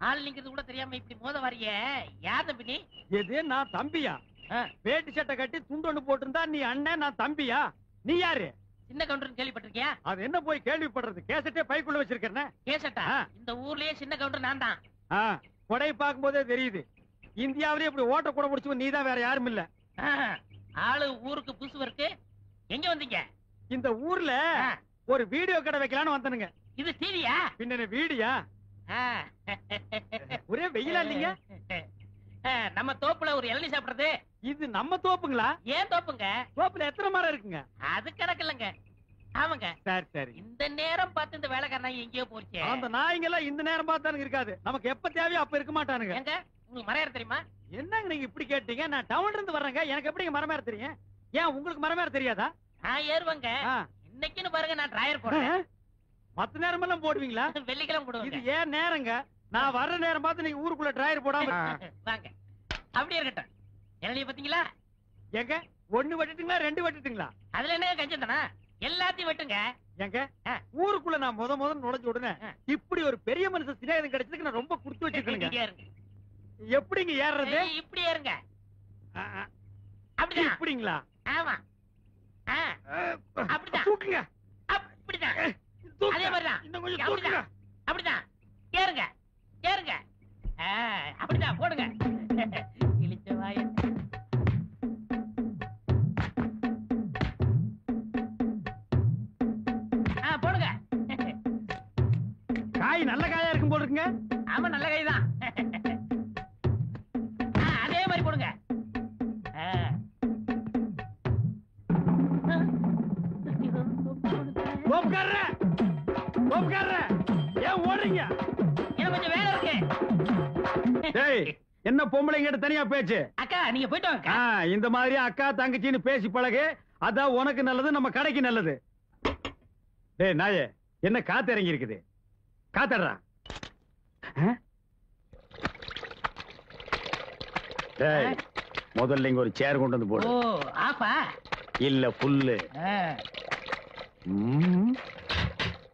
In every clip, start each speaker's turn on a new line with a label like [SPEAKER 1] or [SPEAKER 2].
[SPEAKER 1] ஆள் நிக்கிறது கூட தெரியாம இப்படி மோத வரைய யார் தம்பி நீ?
[SPEAKER 2] எது நான் தம்பியா? வேட்டி சட்டை கட்டி துண்டொன்னு போட்டிருந்தா நீ அண்ணன், நான் தம்பியா? நீ யாரு?
[SPEAKER 1] சின்ன கவுண்டர் கேள்விப்பட்டிருக்கியா?
[SPEAKER 2] அது என்ன போய் கேள்விப்படுறது? கேசட்டே பைக்குள்ள வச்சிருக்கேன்.
[SPEAKER 1] கேசட்டா? இந்த ஊர்லயே சின்ன கவுண்டர் நான் தான்.
[SPEAKER 2] கொடை பார்க்கும் போதே தெரியுது. இந்தியாவிலே இப்படி ஓட்ட கூட முடிச்சு நீதான், வேற யாரும் இல்ல.
[SPEAKER 1] ஆளு ஊருக்கு புதுசு இருக்கு. எங்க வந்தீங்க?
[SPEAKER 2] இந்த ஊர்ல ஒரு வீடியோ கடை வைக்கலான்னு வந்தனுங்க.
[SPEAKER 1] இது டிவியா?
[SPEAKER 2] பின்ன வீடியா? ஒரே வெயிலா இல்லீங்க?
[SPEAKER 1] நம்ம தோப்புல ஒரு இளநீ சாப்பிடுறது.
[SPEAKER 2] இது நம்ம தோப்புங்களா?
[SPEAKER 1] ஏன் தோப்புங்க?
[SPEAKER 2] தோப்புல எத்தனை மரம் இருக்குங்க?
[SPEAKER 1] அது கணக்கு இல்லங்க. ஆமாங்க.
[SPEAKER 2] சரி சரி.
[SPEAKER 1] இந்த நேரம் பார்த்து இந்த வேலைக்காரன் எங்கேயோ போச்சு.
[SPEAKER 2] அந்த நாய்ங்க எல்லாம் இந்த நேரம் பார்த்தானுங்க இருக்காது. நமக்கு எப்ப தேவையோ அப்ப இருக்க மாட்டானுங்க.
[SPEAKER 1] எங்க உங்களுக்கு மரம் ஏற தெரியுமா?
[SPEAKER 2] என்னங்க நீங்க இப்படி கேட்டீங்க? நான் டவுன்ல இருந்து வர்றேங்க. எனக்கு எப்படி மரம் ஏற தெரியும்? ஏன் உங்களுக்கு மரம் ஏற தெரியாதா?
[SPEAKER 1] நான் ஏறுவேங்க. இன்னைக்குன்னு பாருங்க, நான் டிரைவர் போடுறேன்.
[SPEAKER 2] மத்த நேரம் எல்லாம் போடுவீங்களா?
[SPEAKER 1] வெள்ளிக்கிழமை போடுவேன்.
[SPEAKER 2] இது ஏன் நேரங்க? நான் வர்ற நேரம் பார்த்து நீங்க ஊருக்குள்ள டிரைவர் போடாம
[SPEAKER 1] வாங்க. அப்படியே இருக்கட்டும். இளநிய பாத்தீங்களா?
[SPEAKER 2] எங்க ஒண்ணு வெட்டுட்டுங்களா, ரெண்டு வெட்டுட்டுங்களா?
[SPEAKER 1] அதுல என்ன கஞ்சம் தானா? எல்லாத்தையும் வெட்டுங்க.
[SPEAKER 2] எங்க ஊருக்குள்ள நான் முத நுழைஞ்ச உடனே இப்படி ஒரு பெரிய மனுஷன் சிநேகிதம் கிடைச்சதுக்கு நான் ரொம்ப குடுத்து வச்சிருக்கேங்க. எப்படிங்க ஏறுறது?
[SPEAKER 1] இப்படி ஏறுங்க. அப்படிதான்.
[SPEAKER 2] இப்படிங்களா?
[SPEAKER 1] ஆமா. அப்படிதான்.
[SPEAKER 2] தூக்குங்க.
[SPEAKER 1] அப்படிதான். அதே மாதிரிதான்.
[SPEAKER 2] இன்னும் கொஞ்சம் தூக்குங்க.
[SPEAKER 1] அப்படிதான். ஏறுங்க. ஏறுங்க. அப்படிதான் போடுங்க. இழிச்ச வாய. போடுங்க.
[SPEAKER 2] காய் நல்ல காயா இருக்கும் போல இருக்குங்க.
[SPEAKER 1] ஆமா, நல்ல காய் தான். அதே மாதிரி போடுங்க.
[SPEAKER 2] ஏன் ஓடுறீங்க?
[SPEAKER 1] எனக்கு கொஞ்சம் வேலை இருக்கு.
[SPEAKER 2] என்ன பொம்பளைங்க தனியா பேச்சு?
[SPEAKER 1] அக்கா நீங்க போயிட்டு வாங்க.
[SPEAKER 2] இந்த மாதிரி அக்கா தங்கச்சின்னு பேசி பழகு. அதான் உனக்கு நல்லது, நம்ம கடைக்கு நல்லது. டேய் நாயே, என்ன காத்து இறங்கி இருக்குது? காத்தடுறா. முதல்ல இங்க ஒரு சேர் கொண்டு வந்து போடு.
[SPEAKER 1] ஆப்பா
[SPEAKER 2] இல்ல புல்லு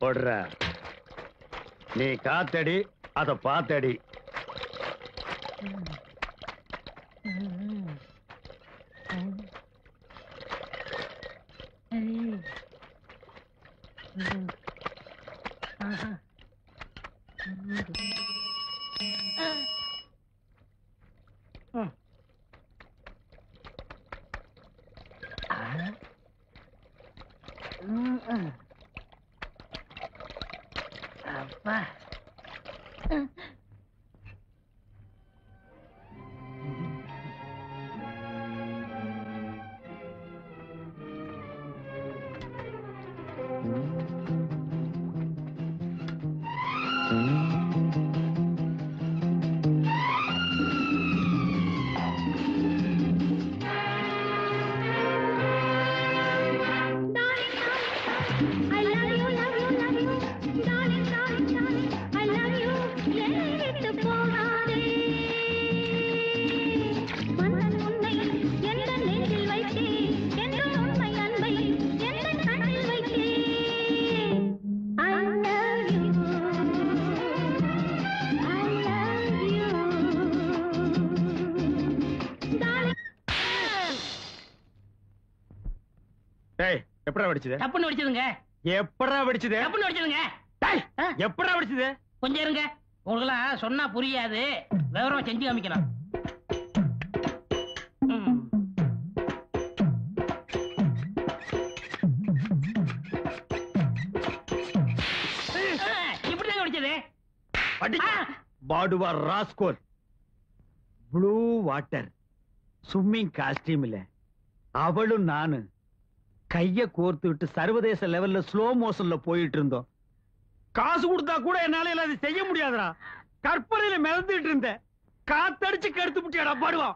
[SPEAKER 2] போடுற. நீ காத்தடி, அத பாத்தடி.
[SPEAKER 1] அப்பா
[SPEAKER 2] எப்படா வெடிச்சது?
[SPEAKER 1] டப்புன்னு வெடிச்சதுங்க.
[SPEAKER 2] எப்படா வெடிச்சது?
[SPEAKER 1] டப்புன்னு வெடிச்சதுங்க.
[SPEAKER 2] எப்படா வெடிச்சது?
[SPEAKER 1] கொஞ்சம் இருங்க, உங்களுக்கெல்லாம் சொன்னா புரியாது, விவரமா செஞ்சு காமிக்கலாம். இப்படிதான் வெடிச்சது.
[SPEAKER 2] பாடுவா ராஸ்கோல். ப்ளூ வாட்டர் ஸ்விம்மிங் காஸ்டியூம்ல அவளும் நானு கைய கோர்த்து விட்டு சர்வதேச லெவல்ல ஸ்லோ மோஷன்ல போயிட்டு இருந்தோம். காசு கொடுத்தா கூட என்னால அதை செய்ய முடியாதுடா. கற்பனையில மிதந்துட்டு இருந்த காத்தடிச்சு கெடுத்து முட்டியாடா பாடுவா.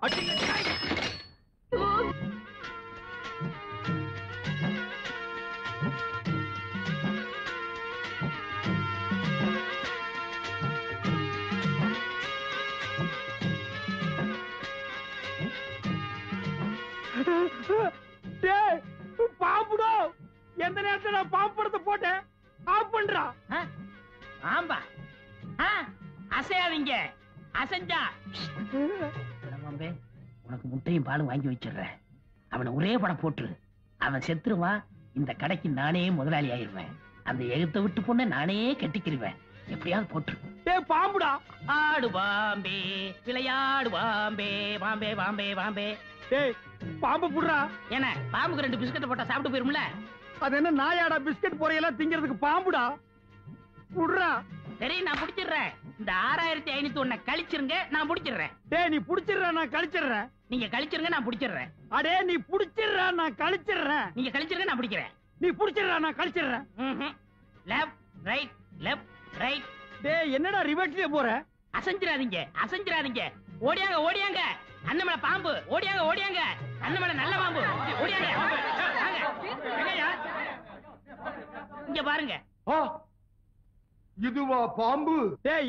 [SPEAKER 2] பாம்புடா, எந்த நேரத்துல நான் பாம்பு படத்தை போட்டேன். ஆஃப் பண்றா.
[SPEAKER 1] ஆம்பா அசையாதீங்க. அசைஞ்சா பாம்பே உனக்கு முட்டையும் பாலும் வாங்கி வச்சிடுறேன். அவனை ஒரே படம் போட்டுரு. அவன் செத்துருவான். இந்த கடைக்கு நானே முதலாளி ஆயிருவேன். அந்த எகத்தை விட்டு பொண்ண நானே கட்டிக்கிருவேன். எப்படியாவது போட்டுரு.
[SPEAKER 2] பாம்புடா.
[SPEAKER 1] ஆடு பாம்பே விளையாடு பாம்பே பாம்பே பாம்பே பாம்பே.
[SPEAKER 2] பாம்பு புடுறா.
[SPEAKER 1] என்ன பாம்புக்கு 2 பிஸ்கட் போட்டா சாப்பிட்டு போயிரும்ல?
[SPEAKER 2] அது என்ன நாயாடா பிஸ்கட் பொறையெல்லாம் திங்கிறதுக்கு பாம்புடா. புடுறா.
[SPEAKER 1] சரி நான் புடிச்சிடுறேன். இந்த 6501 கழிச்சிருங்க, நான் புடிச்சிடுறேன்.
[SPEAKER 2] நீ புடிச்சிடுற, நான் கழிச்சிடுறேன்.
[SPEAKER 1] நீங்க கழிச்சிருங்க, நான் புடிச்சிடுறேன்.
[SPEAKER 2] அடே நீ புடிச்சிடுற, நான் கழிச்சிடுறேன்.
[SPEAKER 1] நீங்க கழிச்சிருங்க, நான் புடிக்கிறேன்.
[SPEAKER 2] நீ புடிச்சிடுற, நான் கழிச்சிடுறேன்.
[SPEAKER 1] Left right left right.
[SPEAKER 2] என்னடா ரிவர்ஸ்லயே போற?
[SPEAKER 1] அசைஞ்சிராதீங்க அசைஞ்சிராதீங்க. ஓடியாங்க ஓடியாங்க. அண்ணமலை பாம்பு. ஓடியாங்க ஓடியாங்க. அண்ணமலை நல்ல பாம்பு. ஓடியாங்க. இங்க பாருங்க.
[SPEAKER 3] இதுவா பாம்பு?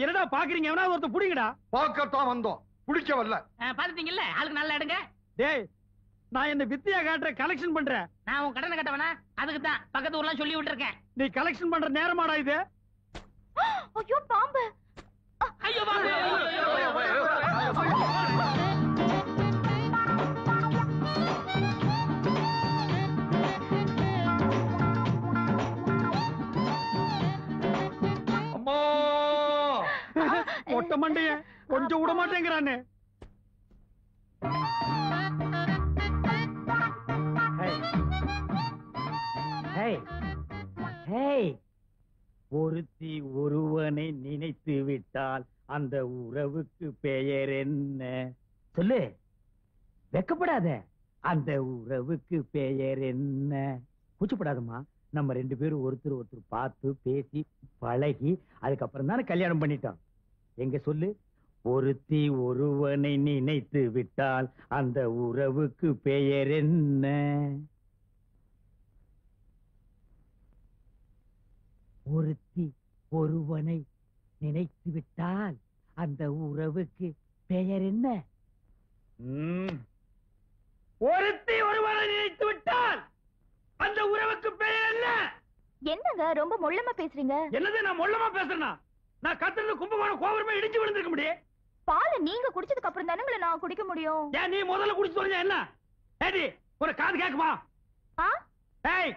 [SPEAKER 2] என்னடா பாக்குறீங்க? எவனா ஒருத்தர் புடிங்கடா.
[SPEAKER 3] பார்க்கத்தான் வந்தோம், பிடிக்க வரல.
[SPEAKER 1] பாத்துட்டீங்கல்ல, ஆளுக்கு நல்லா எடுங்க.
[SPEAKER 2] நான் என்ன வித்தியா காட்டுற கலெக்ஷன் பண்றேன்.
[SPEAKER 1] நான் உன் கடனை கட்டவனா? அதுக்கு தான் பக்கத்து ஊர்லாம் சொல்லி விட்டுருக்கேன்.
[SPEAKER 2] நீ கலெக்ஷன் பண்ற நேரமாடா இது?
[SPEAKER 4] ஐயோ பாம்பு.
[SPEAKER 1] ஐயோ பாம்பு.
[SPEAKER 3] அம்மா
[SPEAKER 2] மொட்டை மண்டைய கொஞ்சம் விட மாட்டேங்கிறானே. ஒருத்தி ஒருவனை நினைத்து விட்டால் அந்த உறவுக்கு பெயர் என்ன? சொல்லு, வெக்கப்படாத. அந்த உறவுக்கு பெயர் என்ன? கூச்சப்படாதம்மா. நம்ம 2 பேரும் ஒருத்தர் ஒருத்தர் பார்த்து பேசி பழகி அதுக்கப்புறம் தானே கல்யாணம் பண்ணிட்டோம். எங்க சொல்லு. ஒருத்தி ஒருவனை நினைத்து விட்டால் அந்த உறவுக்கு பெயர் என்ன? ஒருத்தி ஒருவனை நினைத்து விட்டால் அந்த உறவுக்கு பெயர் என்ன? ஒருத்தி ஒருவனை நினைத்து விட்டால் அந்த உறவுக்கு பெயர் என்ன?
[SPEAKER 4] என்னங்க ரொம்ப மொள்ளமா பேசுறீங்க?
[SPEAKER 2] என்னது நான் மொள்ளமா பேசுறேனா? நான் கத்துறது கும்பகோணம் கோபுரமே இடிஞ்சு விழுந்திருக்க முடியும்.
[SPEAKER 4] பாலை நீங்க குடிச்சதுக்கு அப்புறம் தானே நான் குடிக்க முடியும்.
[SPEAKER 2] ஏன் நீ முதல்ல குடிச்சு சொல்லுங்க. என்ன ஏடி ஒரு காது கேக்குமா?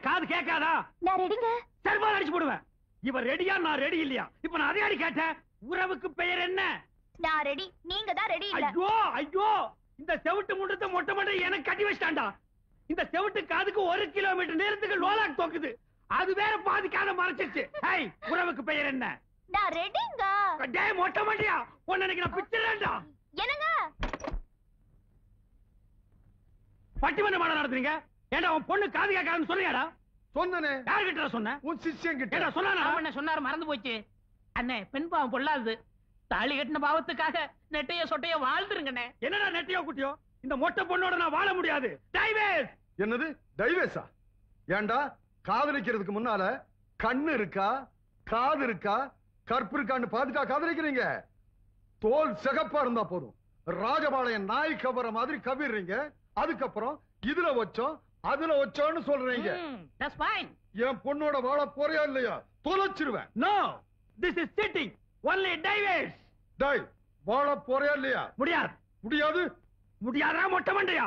[SPEAKER 2] காது கேட்காதா?
[SPEAKER 4] நான் ரெடிங்க.
[SPEAKER 2] செல்வால் அடிச்சு போடுவேன். இவன் ரெடியா, நான் ரெடி இல்லையா? இப்ப நான் அதே அடி கேட்டேன். உறவுக்கு பெயர் என்ன?
[SPEAKER 4] நான் ரெடி, நீங்க தான் ரெடி இல்ல.
[SPEAKER 2] ஐயோ ஐயோ, இந்த செவிட்டு முண்டத்தை மொட்டை மொட்டை எனக்கு கட்டி வச்சிட்டான்டா. இந்த செவிட்டு காதுக்கு 1 கிலோமீட்டர் நேரத்துக்கு லோலாக் தோக்குது. அது வேற பாதி காதை மறைச்சிருச்சு. உறவுக்கு பெயர் என்ன?
[SPEAKER 4] நான் ரெடிங்க.
[SPEAKER 2] டேய் மொட்டை மண்டையா, உன்னை எனக்கு நான் பிச்சறேன்டா.
[SPEAKER 4] என்னங்க
[SPEAKER 2] பட்டிமன்ற மாட நடத்துறீங்க? ஏண்டா உன் பொண்ணு காது கேட்காதுன்னு சொல்றியாடா?
[SPEAKER 3] சொன்னனே.
[SPEAKER 2] யார்கிட்ட சொன்ன?
[SPEAKER 3] உன் சிஷ்யன் கிட்ட.
[SPEAKER 2] ஏண்டா சொன்னானா?
[SPEAKER 1] அவன் என்ன சொன்னாரு மறந்து போச்சு. அண்ணே பெண் பாவம் பொல்லாது. தாலி கட்டின பாவத்துக்காக நெட்டைய சொட்டைய வாழ்ந்துருங்கண்ணே.
[SPEAKER 2] என்னடா நெட்டியோ குட்டியோ? இந்த மொட்டை பொண்ணோட நான் வாழ முடியாது. டைவேஸ்.
[SPEAKER 3] என்னது டைவேஸா? ஏண்டா காதலிக்கிறதுக்கு முன்னால கண்ணு இருக்கா, காது இருக்கா, கற்பு இருக்கான்னு பாத்துட்டா காதலிக்கிறீங்க? தோல் சிகப்பா இருந்தா போதும், ராஜபாளையம் நாய் கவர மாதிரி கவிடுறீங்க. அதுக்கப்புறம் இதுல வச்சோம் அதுல வச்சோன்னு சொல்றீங்க.
[SPEAKER 1] That's fine.
[SPEAKER 3] என் பொண்ணோட வாழ போறியா இல்லையா? தொலைச்சிருவேன்.
[SPEAKER 2] No, this is cheating. Only divorce.
[SPEAKER 3] டேய் வாழ போறியா இல்லையா?
[SPEAKER 2] முடியாது.
[SPEAKER 3] முடியாது.
[SPEAKER 2] முடியாதா மொட்டை மண்டையா?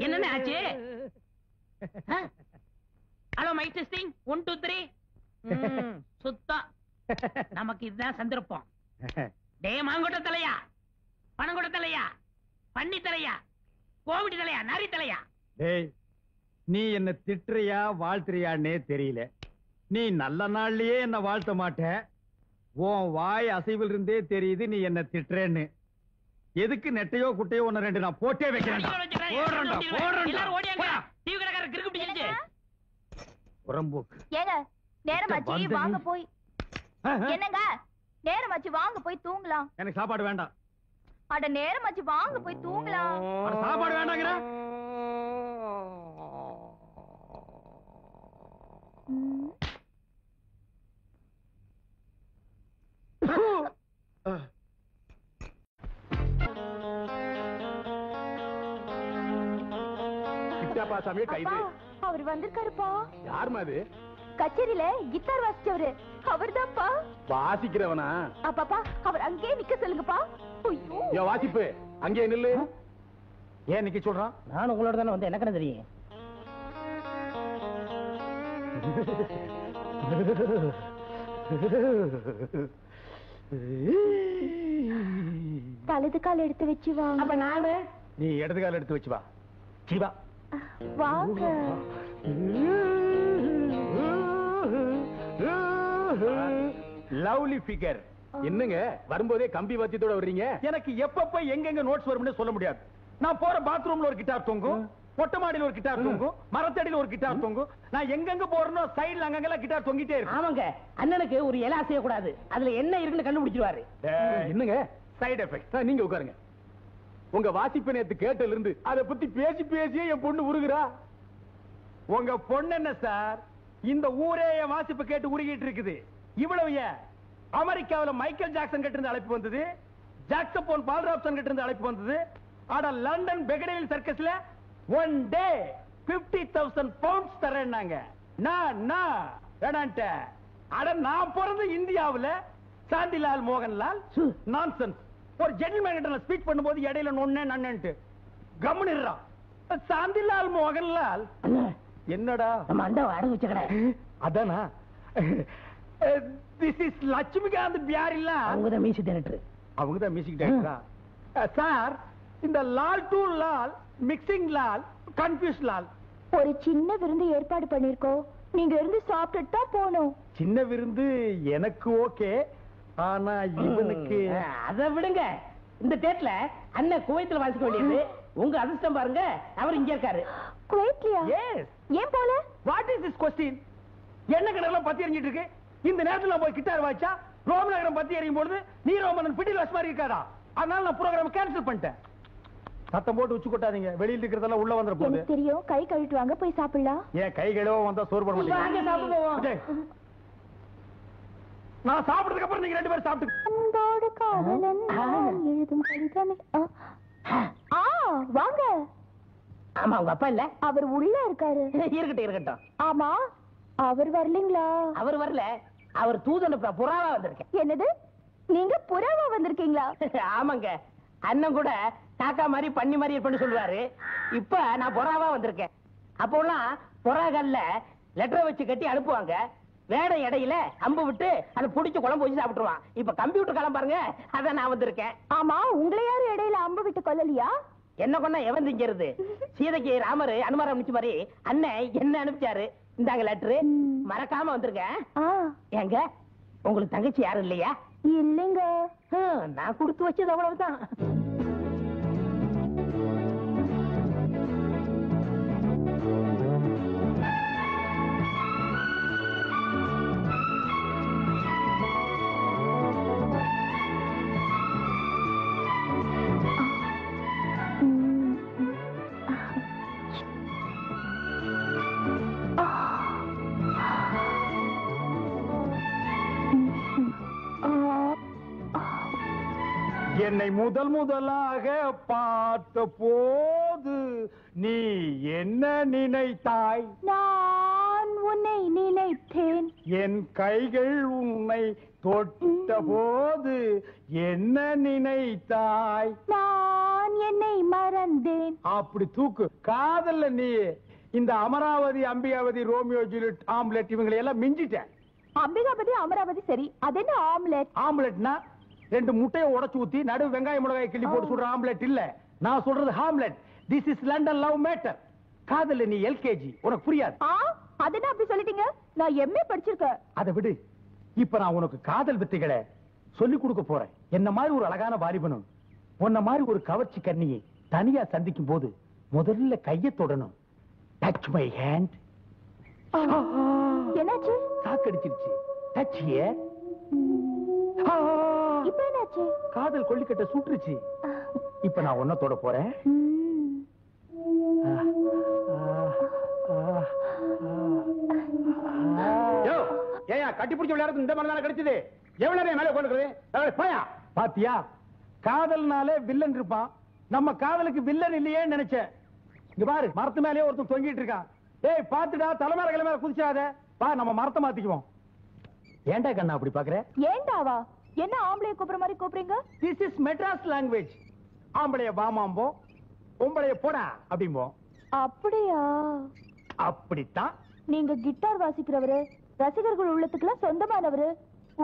[SPEAKER 1] என்னண்ணே ஆச்சு? Hello mic testing 1 2 3. சுத்தம். நமக்கு இதுதான் சந்தர்ப்பம். டே மாங்கொட்ட தலையா, பனங்கொட்ட தலையா, பன்னி தலையா, கோவிட் தலையா, நரி தலையா?
[SPEAKER 2] டேய் நீ என்ன திட்டுறியா வாழ்த்துறியான்னே தெரியல. நீ நல்ல நாள்லயே என்ன வாழ்த்த மாட்ட. உன் வாய் அசைவில் இருந்தே தெரியுது நீ என்ன திட்டுறேன்னு. எதுக்கு நெட்டையோ குட்டையோ 1 2 நான் போட்டே வைக்கிறேன்.
[SPEAKER 1] எல்லாரும் ஓடியாங்க. டிவி கடைக்காரர் கிறுக்கு பிடிச்சிருச்சு.
[SPEAKER 2] புறம்போக்கு.
[SPEAKER 4] ஏங்க நேரமாச்சு வாங்க போய். என்னங்க நேரமாச்சு வாங்க போய் தூங்கலாம்.
[SPEAKER 2] எனக்கு சாப்பாடு வேண்டாம்.
[SPEAKER 4] அட நேரமாச்சு வாங்க போய் தூங்கலாம்.
[SPEAKER 2] அட சாப்பாடு வேண்டாங்கற.
[SPEAKER 3] கிட்டாப்பா சாமி கைது.
[SPEAKER 4] அவர் வந்திருக்காருப்பா.
[SPEAKER 5] யாருமா அது?
[SPEAKER 4] கச்சேரியில கிட்டார் வாசிச்சவரு அவர்தான்ப்பா.
[SPEAKER 5] வாசிக்கிறவனா?
[SPEAKER 4] பாப்பா அவர் அங்கேயே நிக்க சொல்லுங்கப்பா. ஐயோ
[SPEAKER 5] வாசிப்பு அங்கே நில்லு.
[SPEAKER 2] ஏன் நிக்க சொல்றான்?
[SPEAKER 1] நான் உங்களோட தானே வந்து எனக்கு என்ன தெரியும்?
[SPEAKER 4] தலது கால் எடுத்து வச்சு வாங்க.
[SPEAKER 1] அப்ப நானு
[SPEAKER 2] நீ இடது கால எடுத்து வச்சு வா. சிவா
[SPEAKER 4] வாங்க.
[SPEAKER 2] Lovely figure.
[SPEAKER 5] என்னங்க வரும்போதே கம்பி வாத்தியத்தோட வர்றீங்க?
[SPEAKER 2] எனக்கு எப்பப்ப எங்கெங்க நோட்ஸ் வரும்னு சொல்ல முடியாது. நான் போற பாத்ரூம்ல ஒரு கிட்டார் தொங்கும், மொட்டை மாடியில ஒரு கிட்டார் தொங்கும், மரத்தடியில ஒரு கிட்டார் தொங்கும். நான் எங்கெங்க போறேனோ சைடுல அங்கங்கெல்லாம் கிட்டார் தொங்கிட்டே இருக்கு.
[SPEAKER 1] ஆமாங்க, அண்ணனுக்கு ஒரு இலை அசைய கூடாது. அதுல என்ன இருக்குன்னு கண்டுபிடிச்சிருவாரு.
[SPEAKER 5] என்னங்க
[SPEAKER 2] சைடு எஃபெக்ட்.
[SPEAKER 5] நீங்க உட்காருங்க. உங்க வாசிப்பு நேத்து கேட்டல இருந்து அத பத்தி பேசி பேசியே என் பொண்ணு உருகுறா.
[SPEAKER 2] உங்க பொண்ணு என்ன சார், இந்த ஊரே என் வாசிப்பு கேட்டு உருகிட்டு இருக்குது. இவ்வளவு ஏன், அமெரிக்காவுல மைக்கேல் ஜாக்சன் கிட்ட இருந்து அழைப்பு வந்தது, ஜாக்சபோன் பால்ராப்சன் கிட்ட இருந்து அழைப்பு வந்தது. ஆனா லண்டன் பெகடேவில் சர்க்கஸ்ல ஒன் டே 50,000 பவுண்ட்ஸ் தரேன்னாங்க. நான் வேணான்ட்ட. அட நான் பிறந்த இந்தியாவுல சாந்திலால் மோகன்லால் நான்சென்ஸ். ஒரு ஜென்டில்மேன் கிட்ட ஸ்பீச் பண்ணும்போது இடையில நொண்ணே நன்னன்ட்டு கம்முனிடுறான். சாந்திலால் மோகன்லால் என்னடா
[SPEAKER 1] நம்ம அண்டா அடகு வச்ச கடை.
[SPEAKER 2] அதானா? திஸ் இஸ் லட்சுமிகாந்த் பியாரில்ல.
[SPEAKER 1] அவங்கதான் மியூசிக் டைரக்டர்.
[SPEAKER 2] அவங்கதான் மியூசிக் டைரக்டரா? சார், இந்த Lal to Lal, mixing Lal, confuse Lal.
[SPEAKER 4] ஒரு சின்ன விருந்து ஏற்பாடு பண்ணிருக்கோம். நீங்க இருந்து சாப்பிட்டுட்டு தான் போகணும்.
[SPEAKER 2] சின்ன விருந்து எனக்கு ஓகே, ஆனா இவனுக்கு
[SPEAKER 1] அத விடுங்க. இந்த டேட்ல அண்ணன் குவைத்துல வாசிக்க வேண்டியது. உங்க அதிர்ஷ்டம் பாருங்க, அவர் இங்க இருக்காரு.
[SPEAKER 4] குவைத்லியா?
[SPEAKER 2] எஸ்.
[SPEAKER 4] ஏன் போல?
[SPEAKER 2] What is this question? என்ன கடலாம் பத்தி எறிஞ்சிட்டு இருக்கு? இந்த நேரத்துல போய் கிட்டார் வாய்ச்சா ரோம் நகரம் பத்தி எறியும் பொழுது நீ ரோமன் பிடில் வாஸ் மாதிரி இருக்காதா? அதனால நான் ப்ரோகிராம் கேன்சல் பண்ணிட்டேன். சத்தம் போட்டு உச்சு கொட்டாதீங்க, வெளியில இருக்கிறதெல்லாம் உள்ள வந்துற போகுது.
[SPEAKER 4] எனக்கு தெரியும், கை கழுவிட்டு வாங்க, போய் சாப்பிடலாம்.
[SPEAKER 2] ஏன் கை கழுவ வந்தா சோறு போட
[SPEAKER 1] வாங்க
[SPEAKER 2] மாட்டீங்க?
[SPEAKER 1] சாப்பிட போவோம்.
[SPEAKER 2] விஜய், நான் சாப்பிட்டதுக்கு அப்புறம் நீங்க 2 பேரும் சாப்பிட்டு.
[SPEAKER 4] அன்போடு காதலன் எழுதும் கடிதமே. வாங்க.
[SPEAKER 1] ஆமா, உங்க அப்பா இல்ல?
[SPEAKER 4] அவர் உள்ள இருக்காரு.
[SPEAKER 1] இருக்கட்டும் இருக்கட்டும்.
[SPEAKER 4] ஆமா, அவர் வரலீங்களா?
[SPEAKER 1] அவர் வரல, அவர் தூதன் புறாவா வந்திருக்கேன்.
[SPEAKER 4] என்னது, நீங்க புறாவா வந்திருக்கீங்களா?
[SPEAKER 1] ஆமாங்க, அண்ணன் கூட காக்கா மாதிரி பண்ணி மாதிரி இருப்பேன்னு சொல்லுவாரு. இப்ப நான் புறாவா வந்திருக்கேன். அப்போலாம் புறாகல்ல லெட்டரை வச்சு கட்டி அனுப்புவாங்க. வேட இடையில அம்பு விட்டு அதை புடிச்சு குழம்பு வச்சு சாப்பிட்டுருவான். இப்ப கம்ப்யூட்டர் காலம் பாருங்க, அதான் நான் வந்திருக்கேன்.
[SPEAKER 4] ஆமா, உங்களை யாரும் இடையில அம்பு விட்டு கொல்லலையா?
[SPEAKER 1] என்ன கொண்டா எவன் திங்கிறது? சீதைக்கு ராமர் அனுமாரம் அனுப்பிச்ச மாதிரி அண்ணன் என்ன அனுப்பிச்சாரு. இந்தாங்க லெட்டரு, மறக்காம வந்திருக்கேன். ஏங்க, உங்களுக்கு தங்கச்சி யாரும் இல்லையா?
[SPEAKER 4] இல்லைங்க.
[SPEAKER 1] நான் கொடுத்து வச்சது அவ்வளவுதான்.
[SPEAKER 2] என்னை முதல் முதலாக பார்த்த போது நீ என்ன நினைத்தாய்?
[SPEAKER 4] நான் உன்னை நினைத்தேன்.
[SPEAKER 2] என் கைகள் உன்னை தொட்ட போது என்ன நினைத்தாய்?
[SPEAKER 4] நான் என்னை மறந்தேன்.
[SPEAKER 2] அப்படி தூக்கு. காதல்ல நீ இந்த Amaravathi, Ambikavathi, Romeo Juliet, omelette இவங்களை எல்லாம் மிஞ்சிட்டேன்.
[SPEAKER 4] அம்பிகாபதி அமராவதி சரி, அது என்ன ஆம்லெட்?
[SPEAKER 2] ஆம்லெட்னா 2 முட்டையை உடைச்சு ஊத்தி நடு வெங்காய மிளகாய் கிள்ளி போட்டு சொல்ற ஆம்லெட் இல்ல. நான் சொல்றது Hamlet. This is London love matter. காதல்ல நீ எல்கேஜி, உனக்கு புரியாது.
[SPEAKER 4] அது என்ன அப்படி சொல்லிட்டீங்க? நான் எம்ஏ படிச்சிருக்கேன்.
[SPEAKER 2] அதை விடு. இப்ப நான் உனக்கு காதல் வித்தைகளை சொல்லி கொடுக்க போறேன். என்ன மாதிரி ஒரு அழகான வாலிபனும் உன்ன மாதிரி ஒரு கவர்ச்சி கண்ணியை தனியா சந்திக்கும் போது முதல்ல கையை தொடணும். Touch my hand.
[SPEAKER 4] என்னாச்சு?
[SPEAKER 2] சாக்கடிச்சிருச்சு. Touch here.
[SPEAKER 4] இப்ப என்னாச்சு?
[SPEAKER 2] காதல் கொல்லிக்கட்ட சுட்டுருச்சு. இப்ப நான் உன்ன தொட போறேன். ஏயா கட்டி பிடிச்ச விளையாடுறது இந்த மாதிரி கிடைச்சது? எவ்வளவு நேரம் மேல உட்கார்ந்துருக்குது? போயா. பாத்தியா, காதல்னாலே வில்லன் இருப்பான். நம்ம காதலுக்கு வில்லன் இல்லையே நினைச்சேன். இங்க பாரு, மரத்து மேலேயே ஒருத்தன் தொங்கிட்டு இருக்கான்.
[SPEAKER 5] ஏய் பாத்துடா தலைமையில கிளமையில குதிச்சாத வா நம்ம மரத்தை மாத்திக்குவோம். ஏன்டா கண்ணா அப்படி பாக்குற?
[SPEAKER 4] ஏண்டாவா? என்ன ஆம்பளைய கூப்பிடுற மாதிரி கூப்பிடுறீங்க?
[SPEAKER 5] This is Madras language. ஆம்பளைய வாமாம்போ, பொம்பளைய போடா அப்படிம்போ.
[SPEAKER 4] அப்படியா?
[SPEAKER 5] அப்படித்தான்.
[SPEAKER 4] நீங்க கிட்டார் வாசிக்கிறவரு, ரசிகர்கள் உள்ளத்துக்குலாம் சொந்தமானவரு.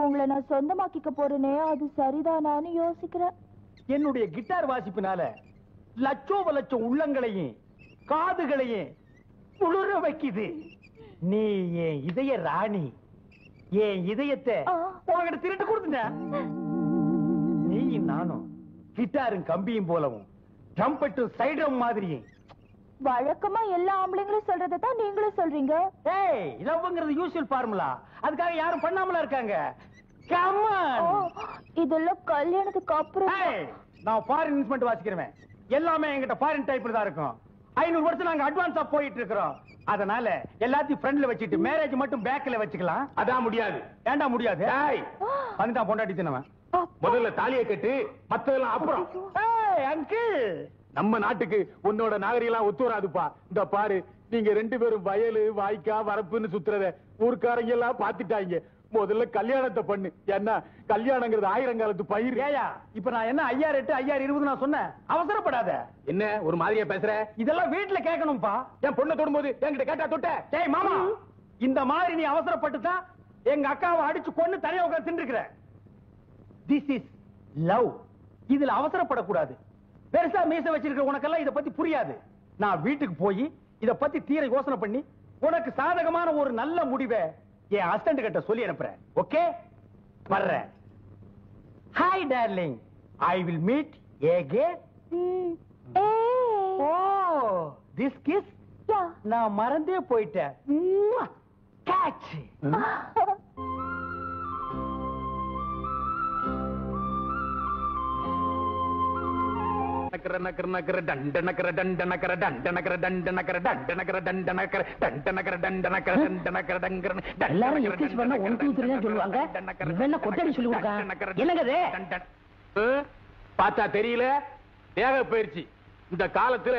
[SPEAKER 4] உங்களை நான் சொந்தமாக்கிக்க போறேனே, அது சரிதானான்னு யோசிக்கிறேன்.
[SPEAKER 5] என்னுடைய கிட்டார் வாசிப்பினால லட்சோப லட்சம் உள்ளங்களையும் காதுகளையும் குளிர வைக்குது. நீ என் இதய ராணி, என் இதயத்தை உங்ககிட்ட திருட்டு கொடுத்துட்ட. நீயும் நானும் கிட்டாரும் கம்பியும் போலவும் ட்ரம்பெட்டும் சைடும் மாதிரியும்.
[SPEAKER 4] வழக்கமா எல்லா ஆம்பளைங்களும் சொல்றதான் நீங்களும் சொல்றீங்க.
[SPEAKER 5] ஏய், லவ்ங்கிறது யூசுவல் ஃபார்முலா. அதுக்காக யாரும் பண்ணாமல இருக்காங்க. Come on.
[SPEAKER 4] இதெல்லாம் கல்யாணத்துக்கு அப்புறம்.
[SPEAKER 5] நான் ஃபாரின் இன்ஸ்ட்ருமெண்ட் வாசிக்கிறேன். எல்லாமே என்கிட்ட ஃபாரின் டைப்ல தான் இருக்கும். 500 வருஷம் நாங்க அட்வான்ஸா போயிட்டு இருக்கோம். அதனால எல்லாத்தையும் ஃப்ரண்ட்ல வச்சிட்டு மேரேஜ் மட்டும் பேக்ல வச்சுக்கலாம்.
[SPEAKER 6] அதான் முடியாது.
[SPEAKER 5] ஏண்டா முடியாது?
[SPEAKER 6] டேய்,
[SPEAKER 5] வந்துட்டான் பொண்டாட்டி தினவன்.
[SPEAKER 6] முதல்ல தாலியை கட்டு, மத்ததெல்லாம் அப்புறம்.
[SPEAKER 5] ஏய் அங்கிள்,
[SPEAKER 6] நம்ம நாட்டுக்கு உன்னோட நாகரிகம் ஒத்து வராதுப்பா. இந்த பாரு, நீங்க 2 பேரும் வயலு வாய்க்கா வரப்புன்னு சுத்துறத ஊர்க்காரங்க எல்லாம் பாத்துட்டாங்க. முதல்ல கல்யாணத்தை பண்ணு. என்ன கல்யாணங்கிறது 1000 காலத்து பயிர்.
[SPEAKER 5] ஏயா இப்ப நான் என்ன 5008 5020 நான் சொன்னேன்? அவசரப்படாத.
[SPEAKER 6] என்ன ஒரு மாதிரியா பேசுற?
[SPEAKER 5] இதெல்லாம் வீட்டுல கேட்கணும்பா.
[SPEAKER 6] என் பொண்ணை தொடும்போது என்கிட்ட கேட்டா தொட்ட?
[SPEAKER 5] டேய் மாமா, இந்த மாதிரி நீ அவசரப்பட்டு தான் எங்க அக்காவை அடிச்சு கொன்னு தனியா உட்கார்ந்து தின்னுக்கிற. This is love. இதுல அவசரப்படக்கூடாது. பெருசா மீச வச்சிருக்கிற உனக்கெல்லாம் இத பத்தி புரியாது. நான் வீட்டுக்கு போய் இத பத்தி தீர யோசனை பண்ணி உனக்கு சாதகமான ஒரு நல்ல முடிவை என் அசிஸ்டன்ட் கிட்ட சொல்லி அனுப்புறேன். ஓகே, வர்றேன். Hi darling, I will meet again. Oh, this kiss நான் மறந்தே போயிட்டேன். கேட்ச்.
[SPEAKER 1] எல்லாரும் எக்ஸ்கியூஸ் பண்ணா 1 2 3 தான் சொல்லுவாங்க. இவன் கொட்டடி சொல்லி கொடுக்க. என்னங்க இது?
[SPEAKER 6] பார்த்தா தெரியல? தேக பயிற்சி. இந்த காலத்துல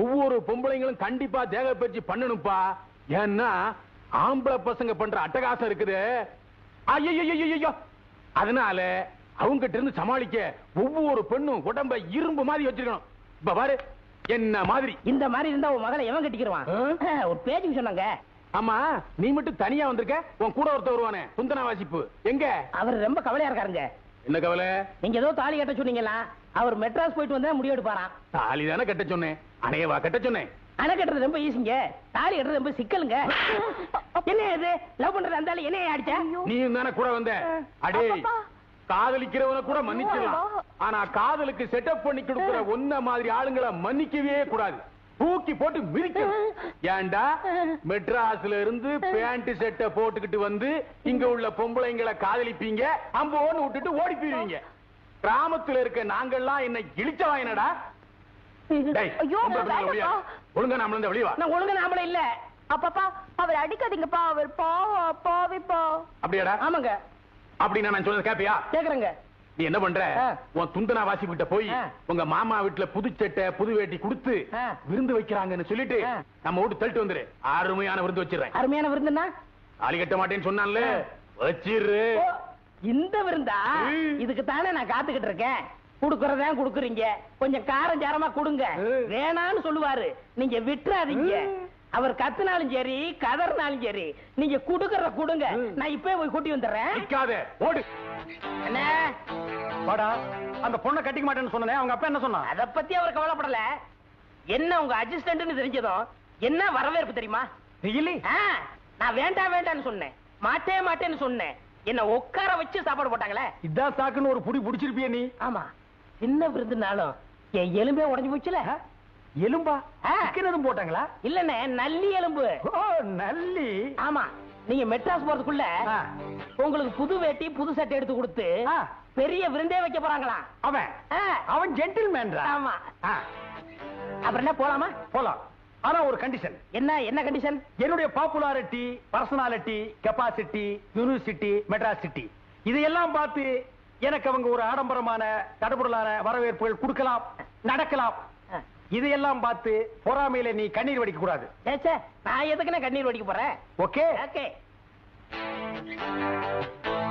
[SPEAKER 6] ஒவ்வொரு பொம்பளைங்களும் கண்டிப்பா தேக பயிற்சி பண்ணணும்பா. ஏன்னா ஆம்பளை பசங்க பண்ற அட்டகாசம் இருக்குது. ஐயோ, அதனால அவங்க கிட்ட இருந்து சமாளிக்க ஒவ்வொரு பெண்ணும் உடம்ப இரும்பு மாதிரி வச்சிருக்கணும். இப்ப பாரு என்ன மாதிரி.
[SPEAKER 1] இந்த மாதிரி இருந்தா உன் மகளை எவன் கட்டிக்கிறான்? ஒரு பேச்சுக்கு சொன்னாங்க.
[SPEAKER 6] ஆமா, நீ மட்டும் தனியா வந்திருக்க. உன் கூட ஒருத்தர் வருவானே, துந்தனா வாசிப்பு எங்க?
[SPEAKER 1] அவர் ரொம்ப கவலையா இருக்காருங்க.
[SPEAKER 6] என்ன கவலை?
[SPEAKER 1] நீங்க ஏதோ தாலி கட்ட சொன்னீங்களா? அவர் மெட்ராஸ் போயிட்டு வந்தா முடிவு எடுப்பாராம்.
[SPEAKER 6] தாலி தானே கட்ட சொன்னேன், அணையவா கட்ட சொன்னேன்.
[SPEAKER 1] அணை கட்டுறது ரொம்ப ஈஸிங்க, தாலி கட்டுறது ரொம்ப சிக்கலுங்க. என்ன இது லவ் பண்றது? அந்த என்ன அடிச்ச?
[SPEAKER 6] நீ தானே கூட வந்த. அடே, காதலிக்கிறவன கூட மன்னிச்சிடலாம், ஆனா காதலுக்கு செட்டப் பண்ணி கொடுக்கிற ஒன்ன மாதிரி ஆளுங்களை மன்னிக்கவே கூடாது. தூக்கி போட்டு மிதிக்கணும். ஏண்டா மெட்ராஸ்ல இருந்து பேண்ட் செட்டை போட்டுக்கிட்டு வந்து இங்க உள்ள பொம்பளைங்களை காதலிப்பீங்க, அம்போன்னு விட்டுட்டு ஓடி போயிருவீங்க. கிராமத்துல இருக்க நாங்கெல்லாம் என்ன இழிச்சவா என்னடா? ஒழுங்கா நாம வெளிவா.
[SPEAKER 1] நான் ஒழுங்கா நாமளே இல்ல.
[SPEAKER 4] அப்பப்பா அவர் அடிக்காதீங்கப்பா, அவர் பாவிப்பா.
[SPEAKER 6] அப்படியாடா?
[SPEAKER 1] ஆமாங்க.
[SPEAKER 6] அப்படின்னா நான் சொல்றது கேப்பியா?
[SPEAKER 1] கேக்குறேங்க.
[SPEAKER 6] நீ என்ன பண்ற? உன் துந்தனா வாசி கிட்ட போய் உங்க மாமா வீட்டுல புது சட்டை புது வேட்டி கொடுத்து விருந்து வைக்கிறாங்கன்னு சொல்லிட்டு நம்ம வீட்டு தள்ளிட்டு வந்துரு. அருமையான விருந்து வச்சிடறேன்.
[SPEAKER 1] அருமையான விருந்துன்னா?
[SPEAKER 6] தாலி கட்ட மாட்டேன்னு சொன்னான்ல, வச்சிரு.
[SPEAKER 1] இந்த விருந்தா? இதுக்கு தானே நான் காத்துக்கிட்டு இருக்கேன். குடுக்கறதா குடுக்குறீங்க, கொஞ்சம் காரம் சாரமா கொடுங்க. வேணான்னு சொல்லுவாரு, நீங்க விட்டுறாதீங்க. அவர் கத்துனாலும் சரி கதறினாலும் சரி நீங்க குடுக்கறத கொடுங்க. நான் இப்பவே போய் கூட்டி வந்துடுறேன்.
[SPEAKER 6] ஓடு.
[SPEAKER 1] என்ன
[SPEAKER 5] வாடா, அந்த பொண்ணை கட்டிக்க மாட்டேன்னு சொன்னேன். அவங்க அப்பா என்ன சொன்னா?
[SPEAKER 1] அத பத்தி அவர் கவலைப்படல. என்ன உங்க அசிஸ்டன்ட்னு தெரிஞ்சதும் என்ன வரவேற்பு தெரியுமா? நான் வேண்டாம் வேண்டாம்னு சொன்னேன், மாட்டேன்னு சொன்னேன். என்ன உட்கார வச்சு சாப்பாடு போட்டாங்களே.
[SPEAKER 5] இதான் சாக்குன்னு ஒரு புடி புடிச்சிருப்பிய நீ.
[SPEAKER 1] ஆமா, சின்ன விருந்துனாலும் என் எலும்பே உடைஞ்சு போச்சுல.
[SPEAKER 5] எலும்பா? எதுவும் போட்டாங்களா?
[SPEAKER 1] இல்லண்ணே, நல்லி எலும்பு.
[SPEAKER 5] நல்லி?
[SPEAKER 1] ஆமா. நீங்க மெட்ராஸ் போறதுக்குள்ள உங்களுக்கு புது வேட்டி புது சட்டை எடுத்து கொடுத்து பெரிய விருந்தே வைக்க போறாங்களா.
[SPEAKER 5] அவன் ஜென்டில்மேன்.
[SPEAKER 1] ஆமா. அப்புறம் என்ன, போலாமா?
[SPEAKER 5] போலாம். ஆனா ஒரு கண்டிஷன்.
[SPEAKER 1] என்ன கண்டிஷன்?
[SPEAKER 5] என்னுடைய popularity, personality, capacity, university, Madras city இதையெல்லாம் பார்த்து எனக்கு அவங்க ஒரு ஆடம்பரமான தடபுடலான வரவேற்புகள் கொடுக்கலாம், நடக்கலாம். இதையெல்லாம் பார்த்து பொறாமையில நீ கண்ணீர் வடிக்க கூடாது.
[SPEAKER 1] ஏச்சே, நான் எதுக்குன்னு கண்ணீர் வடிக்க போறேன்?
[SPEAKER 5] Okay
[SPEAKER 1] okay.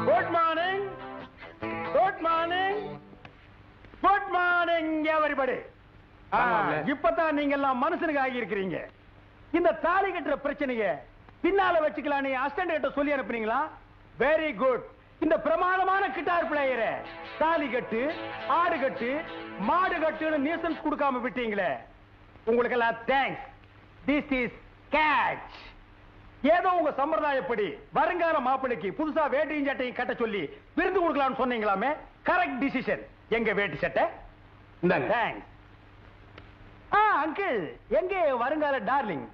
[SPEAKER 5] Good morning, good morning, good morning everybody. இப்பதான் நீங்க எல்லாம் மனுஷனுக்கு ஆகி இருக்கிறீங்க. இந்த தாலி கட்டுற பிரச்சனைய பின்னால வச்சுக்கலாம் நீ அசிஸ்டன்ட் கிட்ட சொல்லி அனுப்புனீங்களா? Very good. இந்த பிரமாதமான கிட்டார் பிளேயரை தாலி கட்டு, ஆடு கட்டு, மாடு கட்டுன்னு நியூசன்ஸ் கொடுக்காம விட்டீங்களே, உங்களுக்கு எல்லாம் தேங்க்ஸ். This is catch. ஏதோ உங்க சம்பிரதாயப்படி வருங்கால மாப்பிளைக்கு புதுசா வேட்டியும் சட்டையும் கட்ட சொல்லி விருந்து கொடுக்கலாம்னு சொன்னீங்களாமே, கரெக்ட் டிசிஷன். எங்க வேட்டி சட்டை? தேங்க்ஸ். அங்கிள், எங்க வருங்கால டார்லிங்?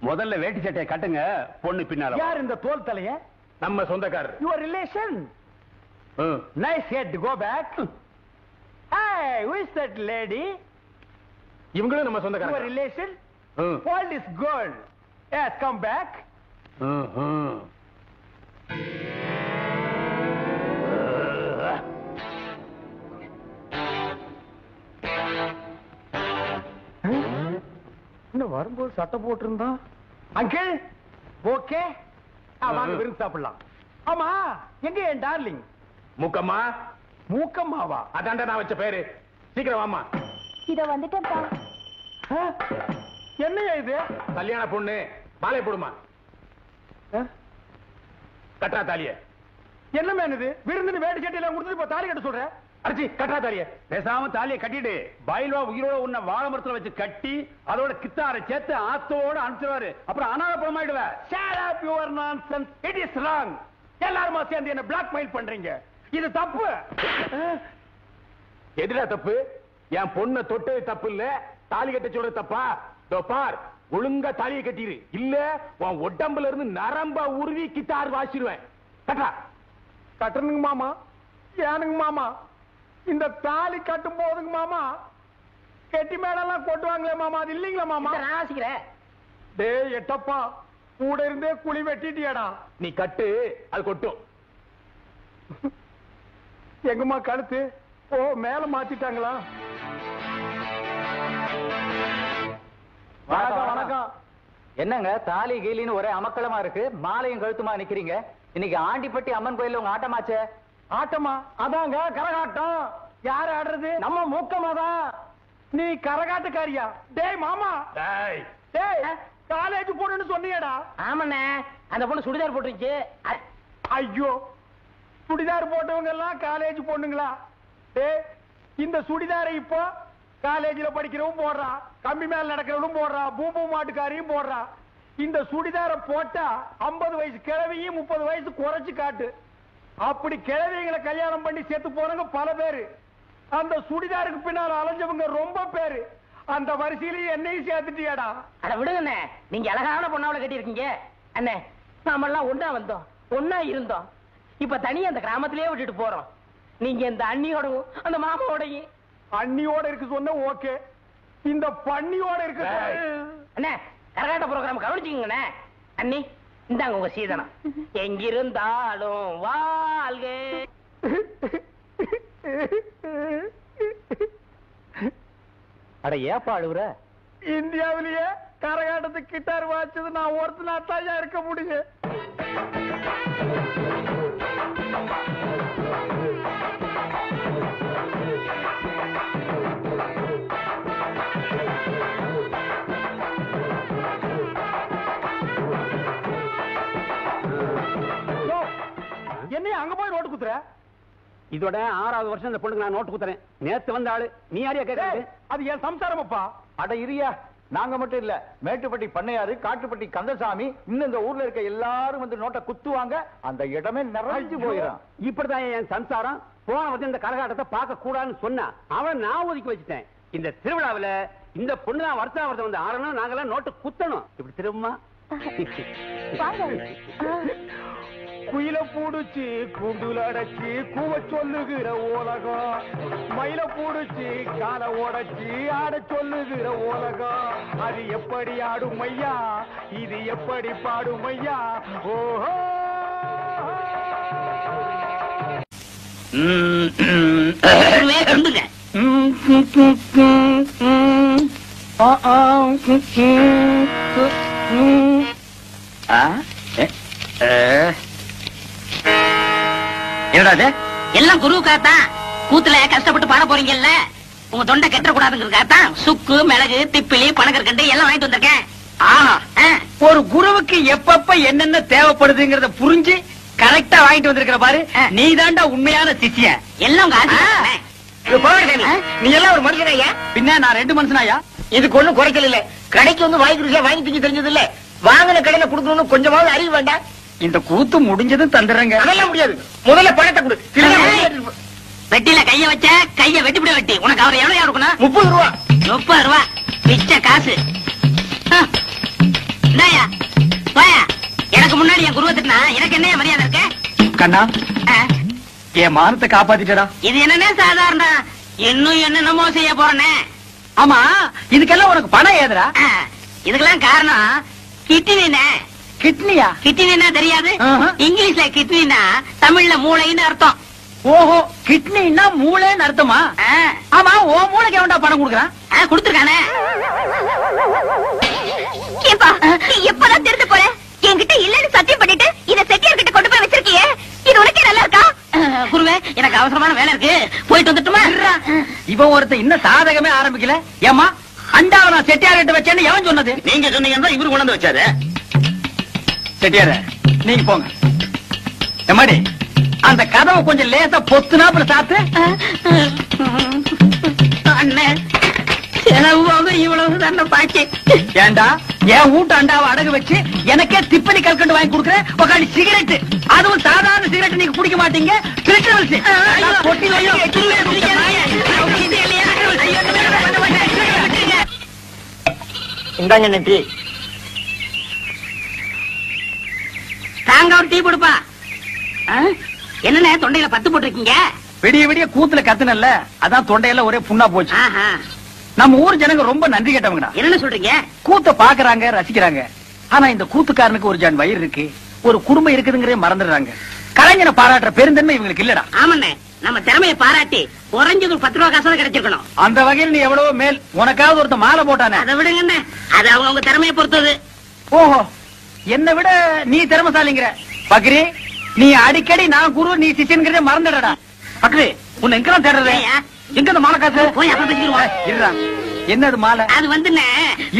[SPEAKER 6] முதல்ல வேட்டி சட்டையை கட்டுங்க, பொண்ணு பின்னால.
[SPEAKER 5] யார் இந்த தோல் தலைய?
[SPEAKER 6] நம்ம சொந்தக்காரர்.
[SPEAKER 5] Your relation. Nice head, go back. Hey, who is that lady?
[SPEAKER 6] இவங்களும் நம்ம
[SPEAKER 5] Your
[SPEAKER 6] சொந்தக்காரர்.
[SPEAKER 5] relation? All is good. Yes, come back. இன்னும் வரும்போது சட்டை போட்டிருந்தான். அங்கிள், ஓகே, வாங்க விருந்து சாப்பிடலாம். ஆமா, எங்க என் டார்லிங்?
[SPEAKER 6] முக்கம்மா.
[SPEAKER 5] மூக்கம்மாவா?
[SPEAKER 6] அதான்டா நான் வச்ச பேரு. சீக்கிரம் வாமா.
[SPEAKER 4] இத வந்துட்டேன்ப்பா.
[SPEAKER 5] என்னையா இது?
[SPEAKER 6] கல்யாண பொண்ணு. மாலை போடுமா. கட்டா தாலிய.
[SPEAKER 5] என்ன மேனது? விருந்துன்னு வேட்டி சட்டையெல்லாம் கொடுத்துட்டு இப்ப தாலி கட்ட சொல்ற?
[SPEAKER 6] அடிச்சி கட்டா தாலிய.
[SPEAKER 2] பேசாம தாலியை கட்டிட்டு பயில்வா உயிரோட உன்ன வாழை மரத்துல வச்சு கட்டி அதோட கித்தாரை சேர்த்து ஆத்தோட அனுப்பிச்சுவாரு. அப்புறம் அனாத பணமாயிடுவ.
[SPEAKER 5] Shut up your nonsense. It is wrong. எல்லாருமா சேர்ந்து என்ன பிளாக்மெயில் பண்றீங்க. இது தப்பு.
[SPEAKER 6] எதுடா தப்பு? என் பொண்ண தொட்டு தப்பு இல்ல, தாலி கட்ட சொல்ற தப்பா? இதோ பார், ஒழுங்கா தாலியை கட்டிரு, இல்ல உன் உடம்புல இருந்து நரம்பா உருவி கிட்டார் வாசிடுவேன். கட்டா.
[SPEAKER 5] கட்டணுங்க மாமா. ஏனுங்க மாமா? இந்த தாலி கட்டும் போதுங்க மாமா கெட்டி மேடெல்லாம் கொட்டுவாங்களே மாமா, அது இல்லீங்களா மாமா?
[SPEAKER 1] நான் வாசிக்கிறேன்.
[SPEAKER 5] டேய் எட்டப்பா, கூட இருந்தே குழி வெட்டிட்டியாடா.
[SPEAKER 6] நீ கட்டு, அது கொட்டும்.
[SPEAKER 5] எங்கம்மா கழுத்து? ஓ, மேல மாத்திட்டாங்களா? வணக்கம் வணக்கம்.
[SPEAKER 7] என்னங்க தாலி கீலின்னு ஒரே அமக்களமா இருக்கு, மாலையும் கழுத்துமா நிக்கிறீங்க. இன்னைக்கு ஆண்டிப்பட்டி அம்மன் கோயில்ல உங்க ஆட்டமாச்சே.
[SPEAKER 5] ஆட்டமா? அதாங்க கரகாட்டம். யாரு ஆடுறது? நம்ம மூக்கமாதான். நீ கரகாட்டுக்காரியா? டேய் மாமா,
[SPEAKER 6] டேய்,
[SPEAKER 5] டேய் காலேஜ் போடுன்னு சொன்னியடா.
[SPEAKER 1] ஆமாண்ணே, அந்த பொண்ணு சுடிதார் போட்டுருச்சு.
[SPEAKER 5] ஐயோ, சுடிதார் போட்டவங்க எல்லாம் காலேஜ் பொண்ணுங்களா? டேய், இந்த சுடிதாரை இப்போ காலேஜ்ல படிக்கிறவன் போடுறான், கம்பி மேல நடக்கிறவனும் போடுறான், பூம்பூ மாட்டுக்காரியும் போடுறான். இந்த சுடிதாரை போட்டா 50 வயசு கிழவியும் 30 வயசு குறைச்சு காட்டு. அப்படி கிழவிகளை கல்யாணம் பண்ணி செத்து போறவங்க பல பேரு. அந்த சுடிதாருக்கு பின்னால அலைஞ்சவங்க ரொம்ப பேரு. அந்த வரிசையிலேயே என்னையும் சேர்த்துட்டியாடா.
[SPEAKER 1] அட விடுங்கண்ணே, நீங்க அழகான பொண்ணாவளை கட்டி இருக்கீங்க. அண்ணே, நாம எல்லாம் ஒண்ணா வந்தோம், ஒண்ணா இருந்தோம். இப்ப தனியா அந்த கிராமத்திலேயே விட்டுட்டு போறோம். நீங்க இந்த அண்ணியோடவும் அந்த மாமாவோடையும்.
[SPEAKER 5] அண்ணியோட இருக்கு சொன்ன ஓகே, இந்த பண்ணியோட இருக்கு.
[SPEAKER 1] அண்ணே, கரகாட்ட ப்ரோகிராம் கவனிச்சுக்கங்கண்ணே. அண்ணி, இந்தாங்க உங்க சீதனம். எங்கிருந்தாலும் வாழ்க.
[SPEAKER 7] அட ஏப்பா அழுவுற?
[SPEAKER 5] இந்தியாவிலேயே கரகாட்டத்துக்கு கிட்டார் வாச்சது நான் ஒருத்தனா தான் இருக்க முடியும். என்னைய அங்க போய் நோட்டு குத்துற?
[SPEAKER 2] இதோட 6வது வருஷம் இந்த பொண்ணுக்கு நான் நோட்டு குத்துறேன். நேத்து வந்த ஆளு நீ யாரையா கேட்கறது?
[SPEAKER 5] அது என் சம்சாரமப்பா.
[SPEAKER 7] அட இரியா, நாங்க மட்டும் இல்ல, மேட்டுப்பட்டி பண்ணையாரு, காட்டுப்பட்டி கந்தசாமி, இன்னும் இந்த ஊர்ல இருக்க எல்லாரும் வந்து நோட்டை குத்துவாங்க. அந்த இடமே நிறைஞ்சு போயிடும்.
[SPEAKER 2] இப்படிதான் என் சம்சாரம். போன வந்து இந்த கரகாட்டத்தை பார்க்க கூடாதுன்னு சொன்னா அவன் நான் ஒதுக்கி வச்சுட்டேன். இந்த திருவிழாவில இந்த பொண்ணு தான் வருஷம் வந்து ஆடணும், நாங்கெல்லாம் நோட்டு குத்தணும். இப்படி திரும்ப
[SPEAKER 5] குயில பூடுச்சு கூண்டுல அடைச்சு கூவ சொல்லுகிற உலகம், மயில பூடுச்சு கால உடைச்சு ஆட சொல்லுகிற உலகம். அது எப்படி ஆடும் ஐயா, இது எப்படி பாடும் ஐயா? ஓஹோ,
[SPEAKER 7] என்னடா
[SPEAKER 1] எல்லாம் குருவுக்காகத்தான். கூத்துல கஷ்டப்பட்டு பாட போறீங்கல்ல, உங்க தொண்டை கெட்ட கூடாதுங்கிறதுக்காகத்தான் சுக்கு, மிளகு, திப்பிலி, பனகற்கண்டு எல்லாம் வாங்கிட்டு வந்திருக்கேன்.
[SPEAKER 7] ஒரு குருவுக்கு எப்பப்ப என்னென்ன தேவைப்படுதுங்கறத புரிஞ்சு கரெக்டா வாங்கிட்டு வந்திருக்கிற பாரு. நீ தாண்டா உண்மையான சிஷ்யன்.
[SPEAKER 1] எல்லாம் உங்க ஆசீர்வாதமே.
[SPEAKER 7] நீ எல்லாம் ஒரு மனுஷனாயா? பின்ன நான் 2 மனுஷனாயா? இதுக்கு ஒண்ணும் குறைக்கல இல்ல. கடைக்கு வந்து வாங்கி குடிச்சா வாங்கி திங்க தெரிஞ்சது இல்ல. வாங்கின கடையில குடுக்கணும்னு கொஞ்சமாவது அறிவு வேண்டாம். இந்த கூத்து முடிஞ்சதும் தந்துடுறேங்க. அதெல்லாம் முடியாது. முதல்ல பணத்தை கொடு.
[SPEAKER 1] வெட்டில கைய வச்ச கைய வெட்டிப்பிட வெட்டி. உனக்கு அவர் எவ்வளவு இருக்கணும்?
[SPEAKER 7] 30 ரூபா.
[SPEAKER 1] 30 ரூபா மிச்ச காசு. இந்தாயா போயா. எனக்கு முன்னாடி என் குருவை திட்டினா எனக்கு என்ன மரியாதை இருக்க?
[SPEAKER 7] கண்ணா, என் மானத்தை காப்பாத்திட்டடா.
[SPEAKER 1] இது என்னன்னே சாதாரண, இன்னும் என்னென்னமோ செய்ய போறேனே.
[SPEAKER 7] ஆமா, இதுக்கெல்லாம் உனக்கு பணம் ஏதுடா?
[SPEAKER 1] இதுக்கெல்லாம் காரணம் கிட்னினே.
[SPEAKER 7] கிட்னியா?
[SPEAKER 1] கிட்னினா தெரியாது? இங்கிலீஷ்ல கிட்னினா தமிழ்ல மூளைன்னு அர்த்தம்.
[SPEAKER 7] ஓஹோ, கிட்னின்னா மூளைன்னு அர்த்தமா? ஆமா, ஓ மூளைக்கு எவன்டா பணம் கொடுக்கறான்?
[SPEAKER 1] கொடுத்துருக்கானே.
[SPEAKER 4] ஏப்பா, நீ எப்பதான் திருட்டு போற? என்கிட்ட இல்லன்னு சத்தியம் பண்ணிட்டு இத செட்டியார் கிட்ட கொண்டு போய் வச்சிருக்கியே, இது உனக்கே நல்லா இருக்கா?
[SPEAKER 1] குருவே, எனக்கு அவசரமான வேலை இருக்கு, போயிட்டு வந்துட்டுமா?
[SPEAKER 7] இவன் ஒருத்தன் இன்னும் சாதகமே ஆரம்பிக்கல. ஏமா, அண்டாவை நான் செட்டியார் கிட்ட வச்சேன்னு எவன் சொன்னது? நீங்க சொன்னீங்கன்னா இவரு கொண்டு வந்து வச்சாரு. செட்டியார, நீங்க போங்க. எம்மாடி, அந்த கதவை கொஞ்சம் லேசா பொத்துனாப்புல சாத்து.
[SPEAKER 1] அண்ணே, செலவு இவ்வளவு தானே பாக்கி.
[SPEAKER 7] ஏண்டா, என் வீட்டு அண்டாவை அடகு வச்சு எனக்கே திப்பலி கல்கண்டு வாங்கி கொடுக்குறேன். உக்காடி சிகரெட், அதுவும் சாதாரண சிகரெட் நீங்க குடிக்க மாட்டீங்க. இந்தாங்க நெட்டி.
[SPEAKER 1] தாங்க ஒரு டீ கொடுப்பா. என்னண்ணே தொண்டையில பத்து போட்டிருக்கீங்க?
[SPEAKER 7] விடிய விடிய கூத்துல கத்துனல்ல, அதான் தொண்டையெல்லாம் ஒரே புண்ணா போச்சு. நம்ம ஊர் ஜனங்க ரொம்ப நன்றி கேட்டவங்கடா.
[SPEAKER 1] என்ன சொல்றீங்க?
[SPEAKER 7] கூத்த பாக்குறாங்க, ரசிக்கிறாங்க. ஆனா இந்த கூத்துக்காரனுக்கு ஒரு ஜான் வயிறு இருக்கு, ஒரு குடும்பம் இருக்குதுங்கிறே மறந்துடுறாங்க. கலைஞனை பாராட்டுற பெருந்தன்மை இவங்களுக்கு இல்லடா.
[SPEAKER 1] ஆமாண்ணே, நம்ம திறமையை பாராட்டி குறைஞ்சது 10 ரூபா காசு கிடைச்சிருக்கணும்.
[SPEAKER 7] அந்த வகையில் நீ எவ்வளவோ மேல். உனக்காவது ஒருத்த மாலை போட்டானே,
[SPEAKER 1] அதை விடுங்க. அது அவங்க திறமையை பொறுத்தது.
[SPEAKER 7] ஓஹோ, என்னை விட நீ திறமைசாலிங்கிற. பக்ரி, நீ அடிக்கடி நான் குரு நீ சிஷியன்கிறதே மறந்துடடா. பக்ரி, உன்னை எங்கெல்லாம் தேடுறது? எங்க அந்த மாலை காசு?
[SPEAKER 1] போய் அப்ப பேசிடுவோம்.
[SPEAKER 7] இருடா, என்னது மாலை?
[SPEAKER 1] அது வந்துண்ணே.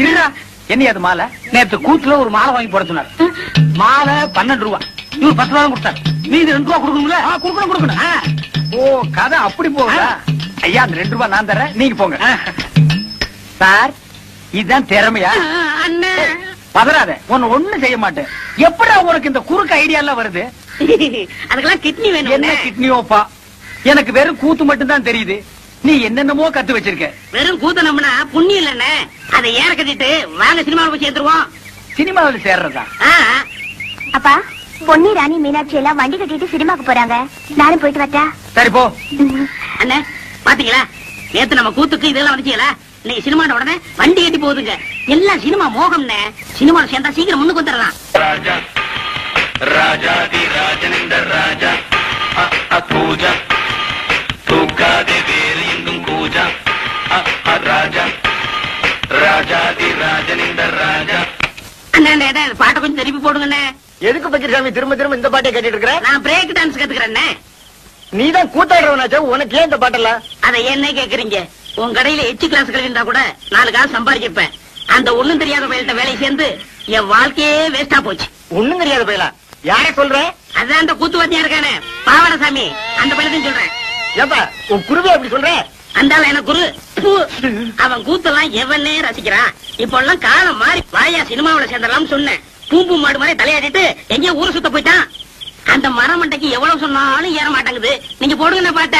[SPEAKER 7] இருடா, என்ன அது மாலை? நேத்து கூத்துல ஒரு மாலை வாங்கி போட சொன்னார். மாலை 12 ரூபா. இவரு 10 ரூபா கொடுத்தாரு. நீ 2 ரூபா கொடுக்கணும்ல? கொடுக்கணும். ஓ, கதை அப்படி போகுதா? ஐயா, அந்த 2 ரூபா நான் தரேன், நீங்க போங்க. சார், இதுதான் திறமையா?
[SPEAKER 1] அண்ணே,
[SPEAKER 7] பதறாத, உன்னை ஒண்ணும் செய்ய மாட்டேன். எப்படா உனக்கு இந்த குறுக்கு ஐடியா எல்லாம் வருது?
[SPEAKER 1] அதுக்கெல்லாம் கிட்னி வேணும்.
[SPEAKER 7] என்ன கிட்னியோப்பா? எனக்கு வெறும் கூத்து மட்டும் தான் தெரியுது. நீ என்னென்னமோ கத்து வச்சிருக்க.
[SPEAKER 1] வெறும் கூத்த நம்பினா புண்ணியம் இல்லண்ணே. அதை ஏற கட்டிட்டு வாங்க சினிமாவில் போய் சேர்ந்துருவோம்.
[SPEAKER 7] சினிமாவில் சேர்றதா?
[SPEAKER 4] அப்பா, பொன்னி, ராணி, மீனாட்சி எல்லாம் வண்டி கட்டிட்டு சினிமாக்கு போறாங்க. நானும் போயிட்டு வரட்டா?
[SPEAKER 7] சரி போ.
[SPEAKER 1] அண்ணே, பாத்தீங்களா, நேத்து நம்ம கூத்துக்கு இதெல்லாம் வந்துச்சீங்களா? இன்னைக்கு சினிமா உடனே வண்டி கட்டி போகுதுங்க. எல்லாம் சினிமா மோகம்னே. சினிமாவில் சேர்ந்தா சீக்கிரம் முன்னுக்கு வந்துடலாம்.
[SPEAKER 8] ராஜா ராஜாதி ராஜனிந்த ராஜா பூஜா தூக்காதே வேறு எங்கும் பூஜா ராஜா ராஜாதி ராஜனிந்த ராஜா.
[SPEAKER 1] அண்ணே, பாட்டை கொஞ்சம் திருப்பி போடுங்கண்ணே.
[SPEAKER 7] எதுக்கு பக்கிரசாமி திரும்ப திரும்ப இந்த பாட்டை கேட்டுட்டு இருக்கிற?
[SPEAKER 1] நான் பிரேக் டான்ஸ் கத்துக்கிறேன்.
[SPEAKER 7] நீதான் கூத்தாடுறவனாச்சா, உனக்கு ஏன் இந்த பாட்டெல்லாம்?
[SPEAKER 1] அதை என்ன கேக்குறீங்க? உன் கடையில எச்சு கிளாஸ் கழிந்தா கூட 4 காசு சம்பாதிச்சிருப்பேன். அந்த ஒண்ணும் தெரியாத பயில்கிட்ட வேலையை சேர்ந்து என் வாழ்க்கையே வேஸ்டா போச்சு.
[SPEAKER 7] ஒண்ணும் தெரியாத பயிலா? யாரை சொல்ற?
[SPEAKER 1] அதான் அந்த கூத்துவாத்தியா இருக்கானே, பாவடசாமி, அந்த பயிலத்தையும் சொல்றேன்.
[SPEAKER 7] ஏப்பா, உன் குருவே அப்படி சொல்ற?
[SPEAKER 1] அந்த எனக்கு குரு. அவன் கூத்தெல்லாம் எவனே ரசிக்கிறான். இப்ப எல்லாம் காலம் மாறி வாயா சினிமாவில சேர்ந்தலாம் சொன்னேன். பூம்பு மாடு மாதிரி தலையாடிட்டு எங்கேயோ ஊரு சுத்த போயிட்டான். அந்த மரமண்டைக்கு எவ்வளவு சொன்னாலும் ஏற மாட்டாங்குது. நீங்க போடுங்க பாட்ட.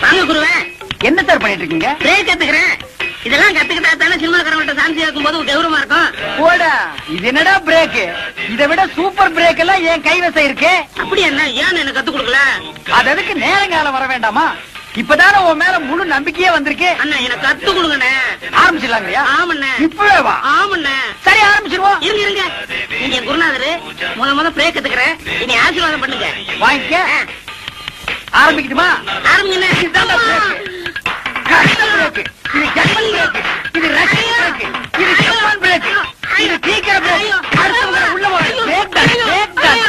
[SPEAKER 1] வாங்க குருவே.
[SPEAKER 7] என்ன சார் பண்ணிட்டு இருக்கீங்க?
[SPEAKER 1] பிரேக் கத்துக்கிறேன். இதெல்லாம் கத்துக்கிட்டா தானே சினிமாக்காரங்கள்ட்ட சான்ஸ் இருக்கும்போது கௌரவமா இருக்கும்.
[SPEAKER 7] போடா, இது என்னடா பிரேக்? இதை விட சூப்பர் பிரேக் எல்லாம் என் கைவசம் இருக்கு.
[SPEAKER 1] அப்படி என்ன, ஏன் எனக்கு கத்து கொடுக்கல?
[SPEAKER 7] அது அதுக்கு நேரங்காலம் வர வேண்டாமா? இப்பதானே உன் மேல முழு நம்பிக்கையே வந்திருக்கு.
[SPEAKER 1] அண்ணா எனக்கு கத்து கொடுங்கண்ணே.
[SPEAKER 7] ஆரம்பிச்சிடலாங்கய்யா?
[SPEAKER 1] ஆமண்ணே.
[SPEAKER 7] இப்பவே வா.
[SPEAKER 1] ஆமண்ணே.
[SPEAKER 7] சரி ஆரம்பிச்சிருவோம்.
[SPEAKER 1] இருங்க நீங்க குருநாதரு முத பிரேக் கத்துக்கிறேன். இனி ஆசீர்வாதம் பண்ணுங்க.
[SPEAKER 7] வாங்கிக்க. ஆரம்பிக்கட்டுமா?
[SPEAKER 1] ஆரம்பிங்கண்ணே.
[SPEAKER 7] இதுதான் பிரேக். பிரேக். இது ஜப்பான் பிரேக். இது ரஷ்யன் பிரேக். இது ஜப்பான் பிரேக். இது சீக்கிர பிரேக். அடுத்தவங்க உள்ள வா. பிரேக் தான். பிரேக் தான்.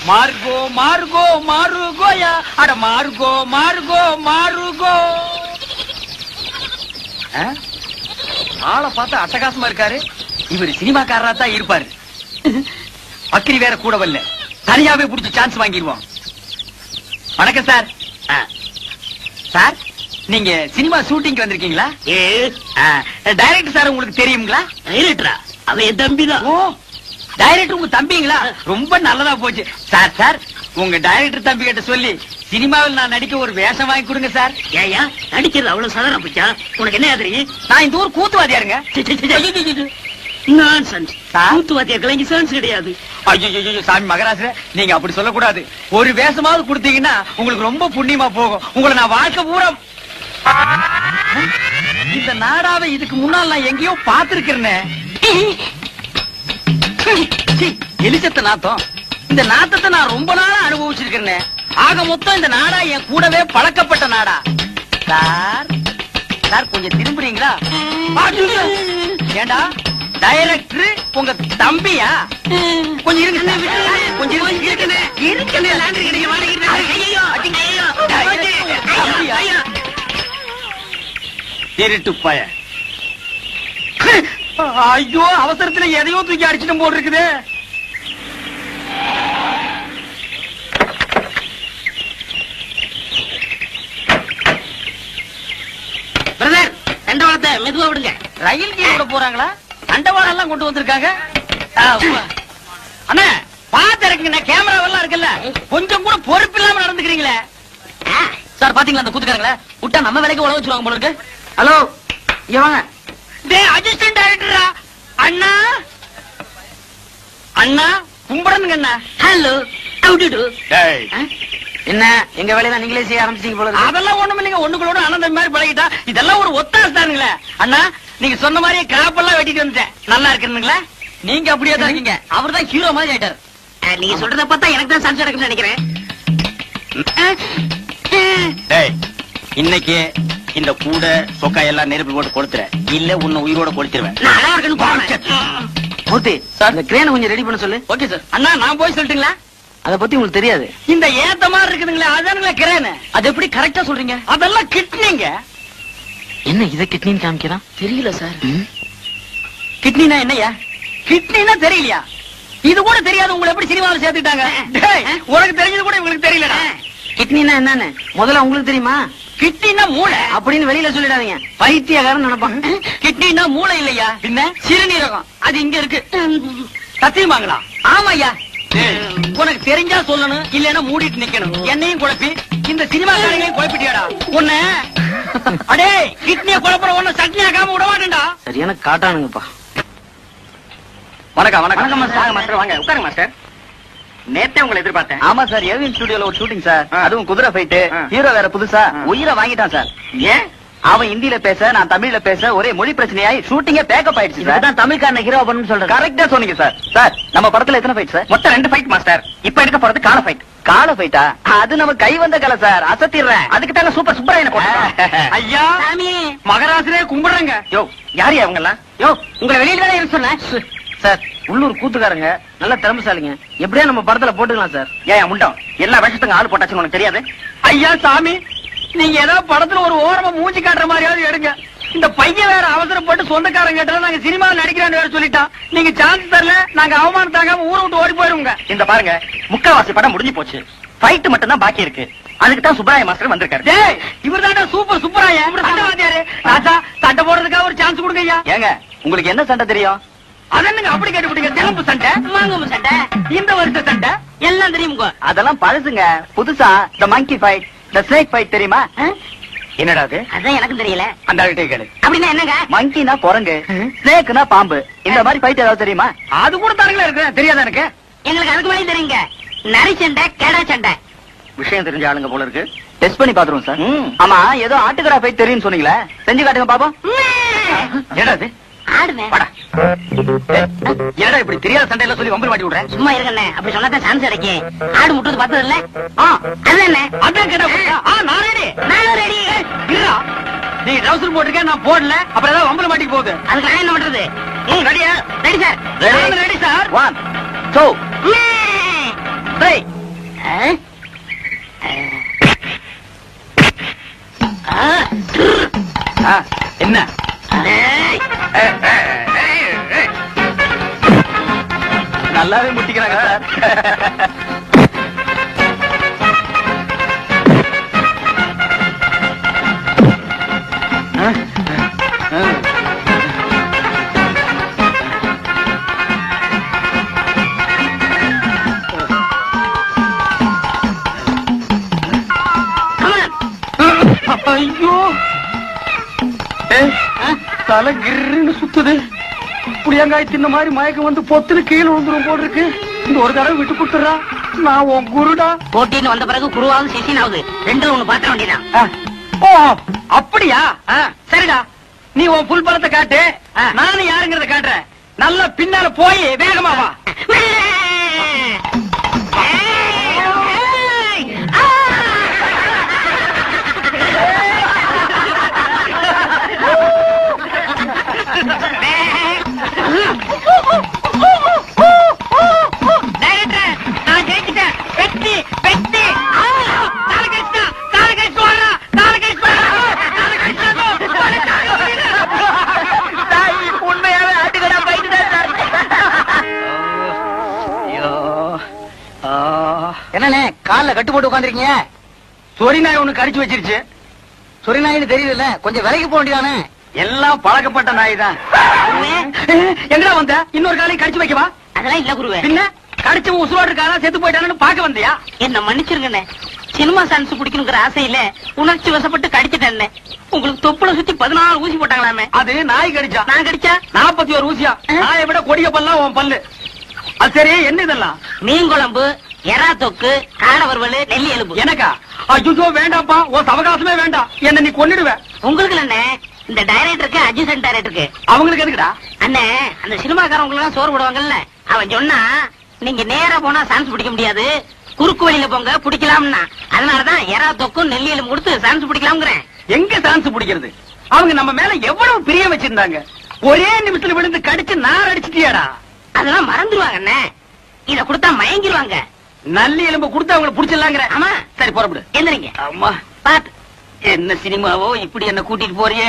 [SPEAKER 7] மார்கோ மார்கோ மாருகோயா. அட மார்கோ மார்கோ மாருகோ. ஆளை பார்த்தா அட்டகாசமா இருக்காரு. இவர் சினிமாக்காரரா தான் இருப்பாரு. அக்கிரி வேற கூட வரல. தனியாவே புடிச்சு சான்ஸ் வாங்கிடுவோம். வணக்கம் சார். சார் நீங்க சினிமா ஷூட்டிங் வந்திருக்கீங்களா? டைரக்டர் சார் உங்களுக்கு தெரியுங்களா?
[SPEAKER 1] டைரக்டரா? அவன் என் தம்பிதான்.
[SPEAKER 7] ஓ டைரக்டர் உங்க தம்பிங்களா? ரொம்ப நல்லதா போச்சு சார். சார் உங்க டைரக்டர் தம்பி கிட்ட சொல்லி சினிமாவில் நான் நடிக்க ஒரு வேஷம் வாங்கி கொடுங்க சார்.
[SPEAKER 1] ஏயா நடிக்கிறது அவ்வளவு சாதாரண போச்சா? உனக்கு என்ன தெரியும்?
[SPEAKER 7] நான் இந்த ஊர் கூத்துவாதியாருங்க.
[SPEAKER 1] கூத்துவாத்திய கலைஞர் சான்ஸ் கிடையாது.
[SPEAKER 7] ஐயோ சாமி மகராச, நீங்க அப்படி சொல்லக்கூடாது. ஒரு வேஷமாவது கொடுத்தீங்கன்னா உங்களுக்கு ரொம்ப புண்ணியமா போகும். உங்களை நான் வாழ்க்கை பூரா இந்த நாடாவை இதுக்கு முன்னால் நான் எங்கேயோ பார்த்திருக்கிறேன். எலிசத்த நாத்தம். இந்த நாத்தத்தை நான் ரொம்ப நாளா அனுபவிச்சிருக்கிறேன். ஆக மொத்தம் இந்த நாடா என் கூடவே பழக்கப்பட்ட நாடா. சார் சார் கொஞ்சம் திரும்புறீங்களா? ஏண்டா டைரக்டர் உங்க தம்பியா? கொஞ்சம் இருங்க சார். கொஞ்சம் திருட்டு பய. ஐயோ அவசரத்துல எதையோ தூக்கி அடிச்சுட்டு போட்டு இருக்குது.
[SPEAKER 1] பிரதர் தண்டவாளத்தை மெதுவா விடுங்க.
[SPEAKER 7] ரயில் கீழ விட போறாங்களா? தண்டவாளம் எல்லாம் கொண்டு வந்திருக்காங்க. அண்ணா பாத்து இருக்குங்க. கேமராவெல்லாம் இருக்குல்ல, கொஞ்சம் கூட பொறுப்பு இல்லாம நடந்துக்கிறீங்களே சார். பாத்தீங்களா அந்த கூத்துக்காரங்கள விட்டா நம்ம வேலைக்கு உழவு வச்சிருவாங்க போல இருக்கு. ஹலோ இங்க வாங்க. அசிஸ்டன்ட் டைரக்டரா? அண்ணா அண்ணா கும்பிடணுங்க அண்ணா.
[SPEAKER 1] ஹலோ
[SPEAKER 7] என்ன எங்க வேலையை நீங்களே செய்ய ஆரம்பிச்சீங்க போல? அதெல்லாம் ஒண்ணும் இல்லைங்க. ஒண்ணுங்களோட அனந்தம் மாதிரி பழகிட்டா இதெல்லாம் ஒரு ஒத்தாசு தானுங்களே. அண்ணா நீங்க சொன்ன மாதிரியே கிராப் எல்லாம் வெட்டிட்டு வந்துட்டேன். நல்லா இருக்குங்களா? நீங்க அப்படியே தான் இருக்கீங்க. அவர் தான் ஹீரோ மாதிரி ஆயிட்டாரு.
[SPEAKER 1] நீங்க சொல்றத பார்த்தா எனக்கு தான் சான்ஸ் எடுக்கணும்னு நினைக்கிறேன்.
[SPEAKER 7] இன்னைக்கு இந்த கூட சொக்கா எல்லாம் நெருப்பு போட்டு கொடுத்துறேன். இல்ல உன்னை உயிரோட கொடுத்துருவேன். மூர்த்தி சார் இந்த கிரேனை கொஞ்சம் ரெடி பண்ண சொல்லு. Okay sir. அண்ணா நான் போய் சொல்லட்டுங்களா? அத பத்தி உங்களுக்கு தெரியாது. இந்த ஏத்த மாதிரி இருக்குதுங்களா அதானுங்களா கிரேன். அது எப்படி கரெக்டா சொல்றீங்க? அதெல்லாம் கிட்னிங்க. என்ன இத கிட்னின்னு காமிக்கிறான்? தெரியல சார். கிட்னினா என்னையா? கிட்னினா தெரியலையா? இது கூட தெரியாது. உங்களை எப்படி சினிமாவில் சேர்த்துட்டாங்க? உனக்கு தெரிஞ்சது கூட உங்களுக்கு தெரியலடா. கிட்னினா என்னன்னு முதல்ல உங்களுக்கு தெரியுமா? கிட்னினா மூளை அப்படின்னு வெளியில சொல்லிடாதீங்க. பைத்தியக்காரன் நினைப்பாங்க. கிட்னினா மூளை இல்லையா, பின்ன சிறுநீரகம். அது இங்க இருக்கு. சத்தியமாங்களா? ஆமாய்யா. உனக்கு தெரிஞ்சா சொல்லணும், இல்லன்னா மூடிட்டு நிக்கணும். என்னையும் குழப்பி இந்த சினிமா காரங்களையும் குழப்பிட்டியாடா உன்ன. அடே கிட்னிய குழப்பற ஒண்ணு சட்னி ஆகாம விட மாட்டேன்டா. சரியான காட்டானுங்கப்பா. வணக்கம் வணக்கம் மாஸ்டர். வாங்க உட்காருங்க மாஸ்டர். நேத்தே உங்களை எதிர்பார்த்தேன். ஆமா சார், ஏவிஎன் ஸ்டுடியோல ஒரு ஷூட்டிங் சார். அதுவும் குதிரை ஃபைட். ஹீரோ வேற புதுசா உயிரை வாங்கிட்டான் சார். ஏன்? அவன் ஹிந்தியில பேச, நான் தமிழ்ல பேச, ஒரே மொழி பிரச்சனையாயி ஷூட்டிங்கே பேக்கப் ஆயிடுச்சு சார். தான் தமிழ்காரன ஹீரோ பண்ணு சொல்றேன். கரெக்டா சொன்னீங்க சார். சார் நம்ம படத்துல எத்தனை ஃபைட் சார்? மொத்தம் 2 ஃபைட் மாஸ்டர். இப்ப எடுக்க போறது கால ஃபைட். கால ஃபைட்டா? அது நம்ம கை வந்த கலை சார். அசத்திடுறேன். அதுக்கு தாங்க சூப்பர் சுப்பராயன போட்டேன். ஐயா மகராசரே கும்பிடுறேங்க. யோ யாரு அவங்க எல்லாம்? யோ உங்களை வெளியில தானே இருக்க சொன்னேன் சார். உள்ளூர் கூத்துக்காரங்க நல்ல திறமைசாலிங்க. எப்படியா நம்ம படத்துல போட்டுக்கலாம் சார். ஏன் முண்டம் எல்லா வேஷத்துக்கு ஆள் போட்டாச்சுன்னு உனக்கு தெரியாது? ஐயா சாமி, நீங்க ஏதாவது படத்துல ஒரு ஓரமா மூஞ்சி காட்டுற மாதிரியாவது எடுங்க. இந்த பையன் வேற அவசரப்பட்டு சொந்தக்காரங்க கேட்டா நாங்க சினிமாவில் நடிக்கிறான்னு வேற சொல்லிட்டான். நீங்க சான்ஸ் தரல, நாங்க அவமானம் தாங்காம ஊரை விட்டு ஓடி போயிருவோங்க. இந்த பாருங்க, முக்காவாசி படம் முடிஞ்சு போச்சு. ஃபைட் மட்டும் தான் பாக்கி இருக்கு. அதுக்கு தான் சுப்பராய மாஸ்டர் வந்திருக்காரு. இவர் தாண்டா சூப்பர் சுப்பராய. ராஜா சண்டை போடுறதுக்காக ஒரு சான்ஸ் கொடுங்க ஐயா. ஏங்க உங்களுக்கு என்ன சண்டை தெரியும்? அதென்னுங்க அப்படி கேட்டுவிட்டீங்க. தெலுங்கு சண்டை, மாங்கம்பு சண்டை, இந்த வருஷ சண்டை எல்லாம் தெரியுங்க. அதெல்லாம் பழசுங்க. புதுசா இந்த மங்கி ஃபைட், இந்த ஸ்னேக் ஃபைட் தெரியுமா? என்னடா அது?
[SPEAKER 9] அதான் எனக்கும் தெரியல.
[SPEAKER 7] அந்த ஆள்கிட்ட கேளு.
[SPEAKER 9] அப்படின்னா என்னங்க?
[SPEAKER 7] மங்கினா குரங்கு, ஸ்னேக்னா பாம்பு. இந்த மாதிரி ஃபைட் ஏதாவது தெரியுமா? அது கூட தானுங்களா இருக்கு, தெரியாதா எனக்கு?
[SPEAKER 9] எங்களுக்கு அதுக்கு மேலே தெரியுங்க. நரி சண்டை, கேடா சண்டை.
[SPEAKER 7] விஷயம் தெரிஞ்ச ஆளுங்க போல இருக்கு. டெஸ்ட் பண்ணி பாத்துருவோம் சார். ஆமா, ஏதோ ஆட்டுக்கடா ஃபைட் தெரியும்னு சொன்னீங்களே, செஞ்சு காட்டுங்க பாப்போம். என்னடா அது?
[SPEAKER 9] ஆடுனே.
[SPEAKER 7] ஏடா இப்படி தெரியாத சண்டையில சொல்லி வம்பல் மாட்டி விடுறேன்?
[SPEAKER 9] சும்மா இருக்கண்ணே, அப்படி சொன்னாதான் சான்ஸ் கிடைக்கும். ஆடு முட்டுறது பார்த்தது இல்ல? அதுதானே.
[SPEAKER 7] அதான் கேட்டா நான் ரெடி.
[SPEAKER 9] நானும் ரெடி.
[SPEAKER 7] நீ ட்ரவுசர் போட்டிருக்க, நான் போடல, அப்புறம் ஏதாவது வம்பல் மாட்டிக்கு போகுது.
[SPEAKER 9] அதுக்கு நான் என்ன பண்றது?
[SPEAKER 7] ரெடியா?
[SPEAKER 9] Ready sir.
[SPEAKER 7] Ready sir. 1 2 3. என்ன நல்லாவே முட்டிக்கிறாங்க சார். ஐயோ, தலை கிருன்னு சுத்துது. புளியங்காய் தின்ன மாதிரி மயக்கம் வந்து பொத்துன்னு கீழே விழுந்துரும் போல் இருக்கு. இந்த ஒரு தடவை விட்டு கொடுத்துறா, நான் உன் குருடா.
[SPEAKER 9] போட்டின்னு வந்த பிறகு குருவாவது சிசினாவது ரெண்டு ஒண்ணு பாத்திர வேண்டியதான்.
[SPEAKER 7] ஓ அப்படியா? சரிடா, நீ உன் புல் பலத்தை காட்டு, நானும் யாருங்கிறத காட்டுறேன். நல்லா பின்னால போய் வேகமா வா. என்னண்ணே கால்ல கட்டு போட்டு உட்காந்துருக்கீங்க? சொரி நாய் ஒண்ணு கடிச்சு வச்சிருச்சு. சொரி நாயின்னு தெரியல, கொஞ்சம் விலைக்கு போக வேண்டியதானே? எல்லாம் பழக்கப்பட்ட நாய் தான். எங்கடா வந்த? இன்னொரு காலையும் கடிச்சு வைக்கவா?
[SPEAKER 9] அதெல்லாம் இல்ல குருவே.
[SPEAKER 7] பின்ன கடிச்சவன் உசுரோடு இருக்காரா செத்து போயிட்டானு பாக்க வந்தியா?
[SPEAKER 9] என்ன மன்னிச்சிருங்கண்ணே, சினிமா சான்ஸ் பிடிக்கணுங்கிற ஆசையில உணர்ச்சி வசப்பட்டு கடிச்சிட்டேன். உங்களுக்கு தொப்புல சுத்தி 14 ஊசி போட்டாங்களாமே.
[SPEAKER 7] அது நாய் கடிச்சா.
[SPEAKER 9] நான் கடிச்சா
[SPEAKER 7] 41 ஊசியா? நாயை விட கொடிய பல்லாம் உன் பல்லு. அது சரி, என்ன இதெல்லாம்?
[SPEAKER 9] மீன் குழம்பு, எறா தொக்கு, காடை வறுவல், நெல்லி எலும்பு.
[SPEAKER 7] எனக்கா? ஐயோ வேண்டாப்பா, உன் அவகாசமே வேண்டாம், என்ன நீ கொன்னிடுவ.
[SPEAKER 9] உங்களுக்கு அண்ணே, இந்த டைரக்டருக்கு அசிஸ்டன்ட் டைரக்டருக்கு.
[SPEAKER 7] அவங்களுக்கு எதுக்குடா?
[SPEAKER 9] அண்ணே, அந்த சினிமாக்காரவங்க எல்லாம் சோறு போடுவாங்கல்ல, அவன் சொன்னா நீங்க நேரா போனா சான்ஸ் பிடிக்க முடியாது, குறுக்கு வழியில போங்க பிடிக்கலாம்னா. அதனாலதான் எறா தொக்கும் நெல்லி எலும்பு கொடுத்து சான்ஸ் பிடிக்கலாம்ங்கிறேன்.
[SPEAKER 7] எங்க சான்ஸ் பிடிக்கிறது? அவங்க நம்ம மேல எவ்வளவு பிரியம் வச்சிருந்தாங்க, ஒரே நிமிஷத்துல விழுந்து கடிச்சு நார் அடிச்சிட்டியாடா.
[SPEAKER 9] அதெல்லாம் மறந்துடுவாங்க அண்ணே, இத கொடுத்தா மயங்கிடுவாங்க.
[SPEAKER 7] நல்லி எலும்பு கொடுத்து அவங்களை புடிச்சிடலாங்கிற.
[SPEAKER 9] ஆமா.
[SPEAKER 7] சரி புறப்படு.
[SPEAKER 9] எந்திரிங்க.
[SPEAKER 7] அம்மா
[SPEAKER 9] பாத்து.
[SPEAKER 7] என்ன சினிமாவோ இப்படி என்ன கூட்டிட்டு போறியே.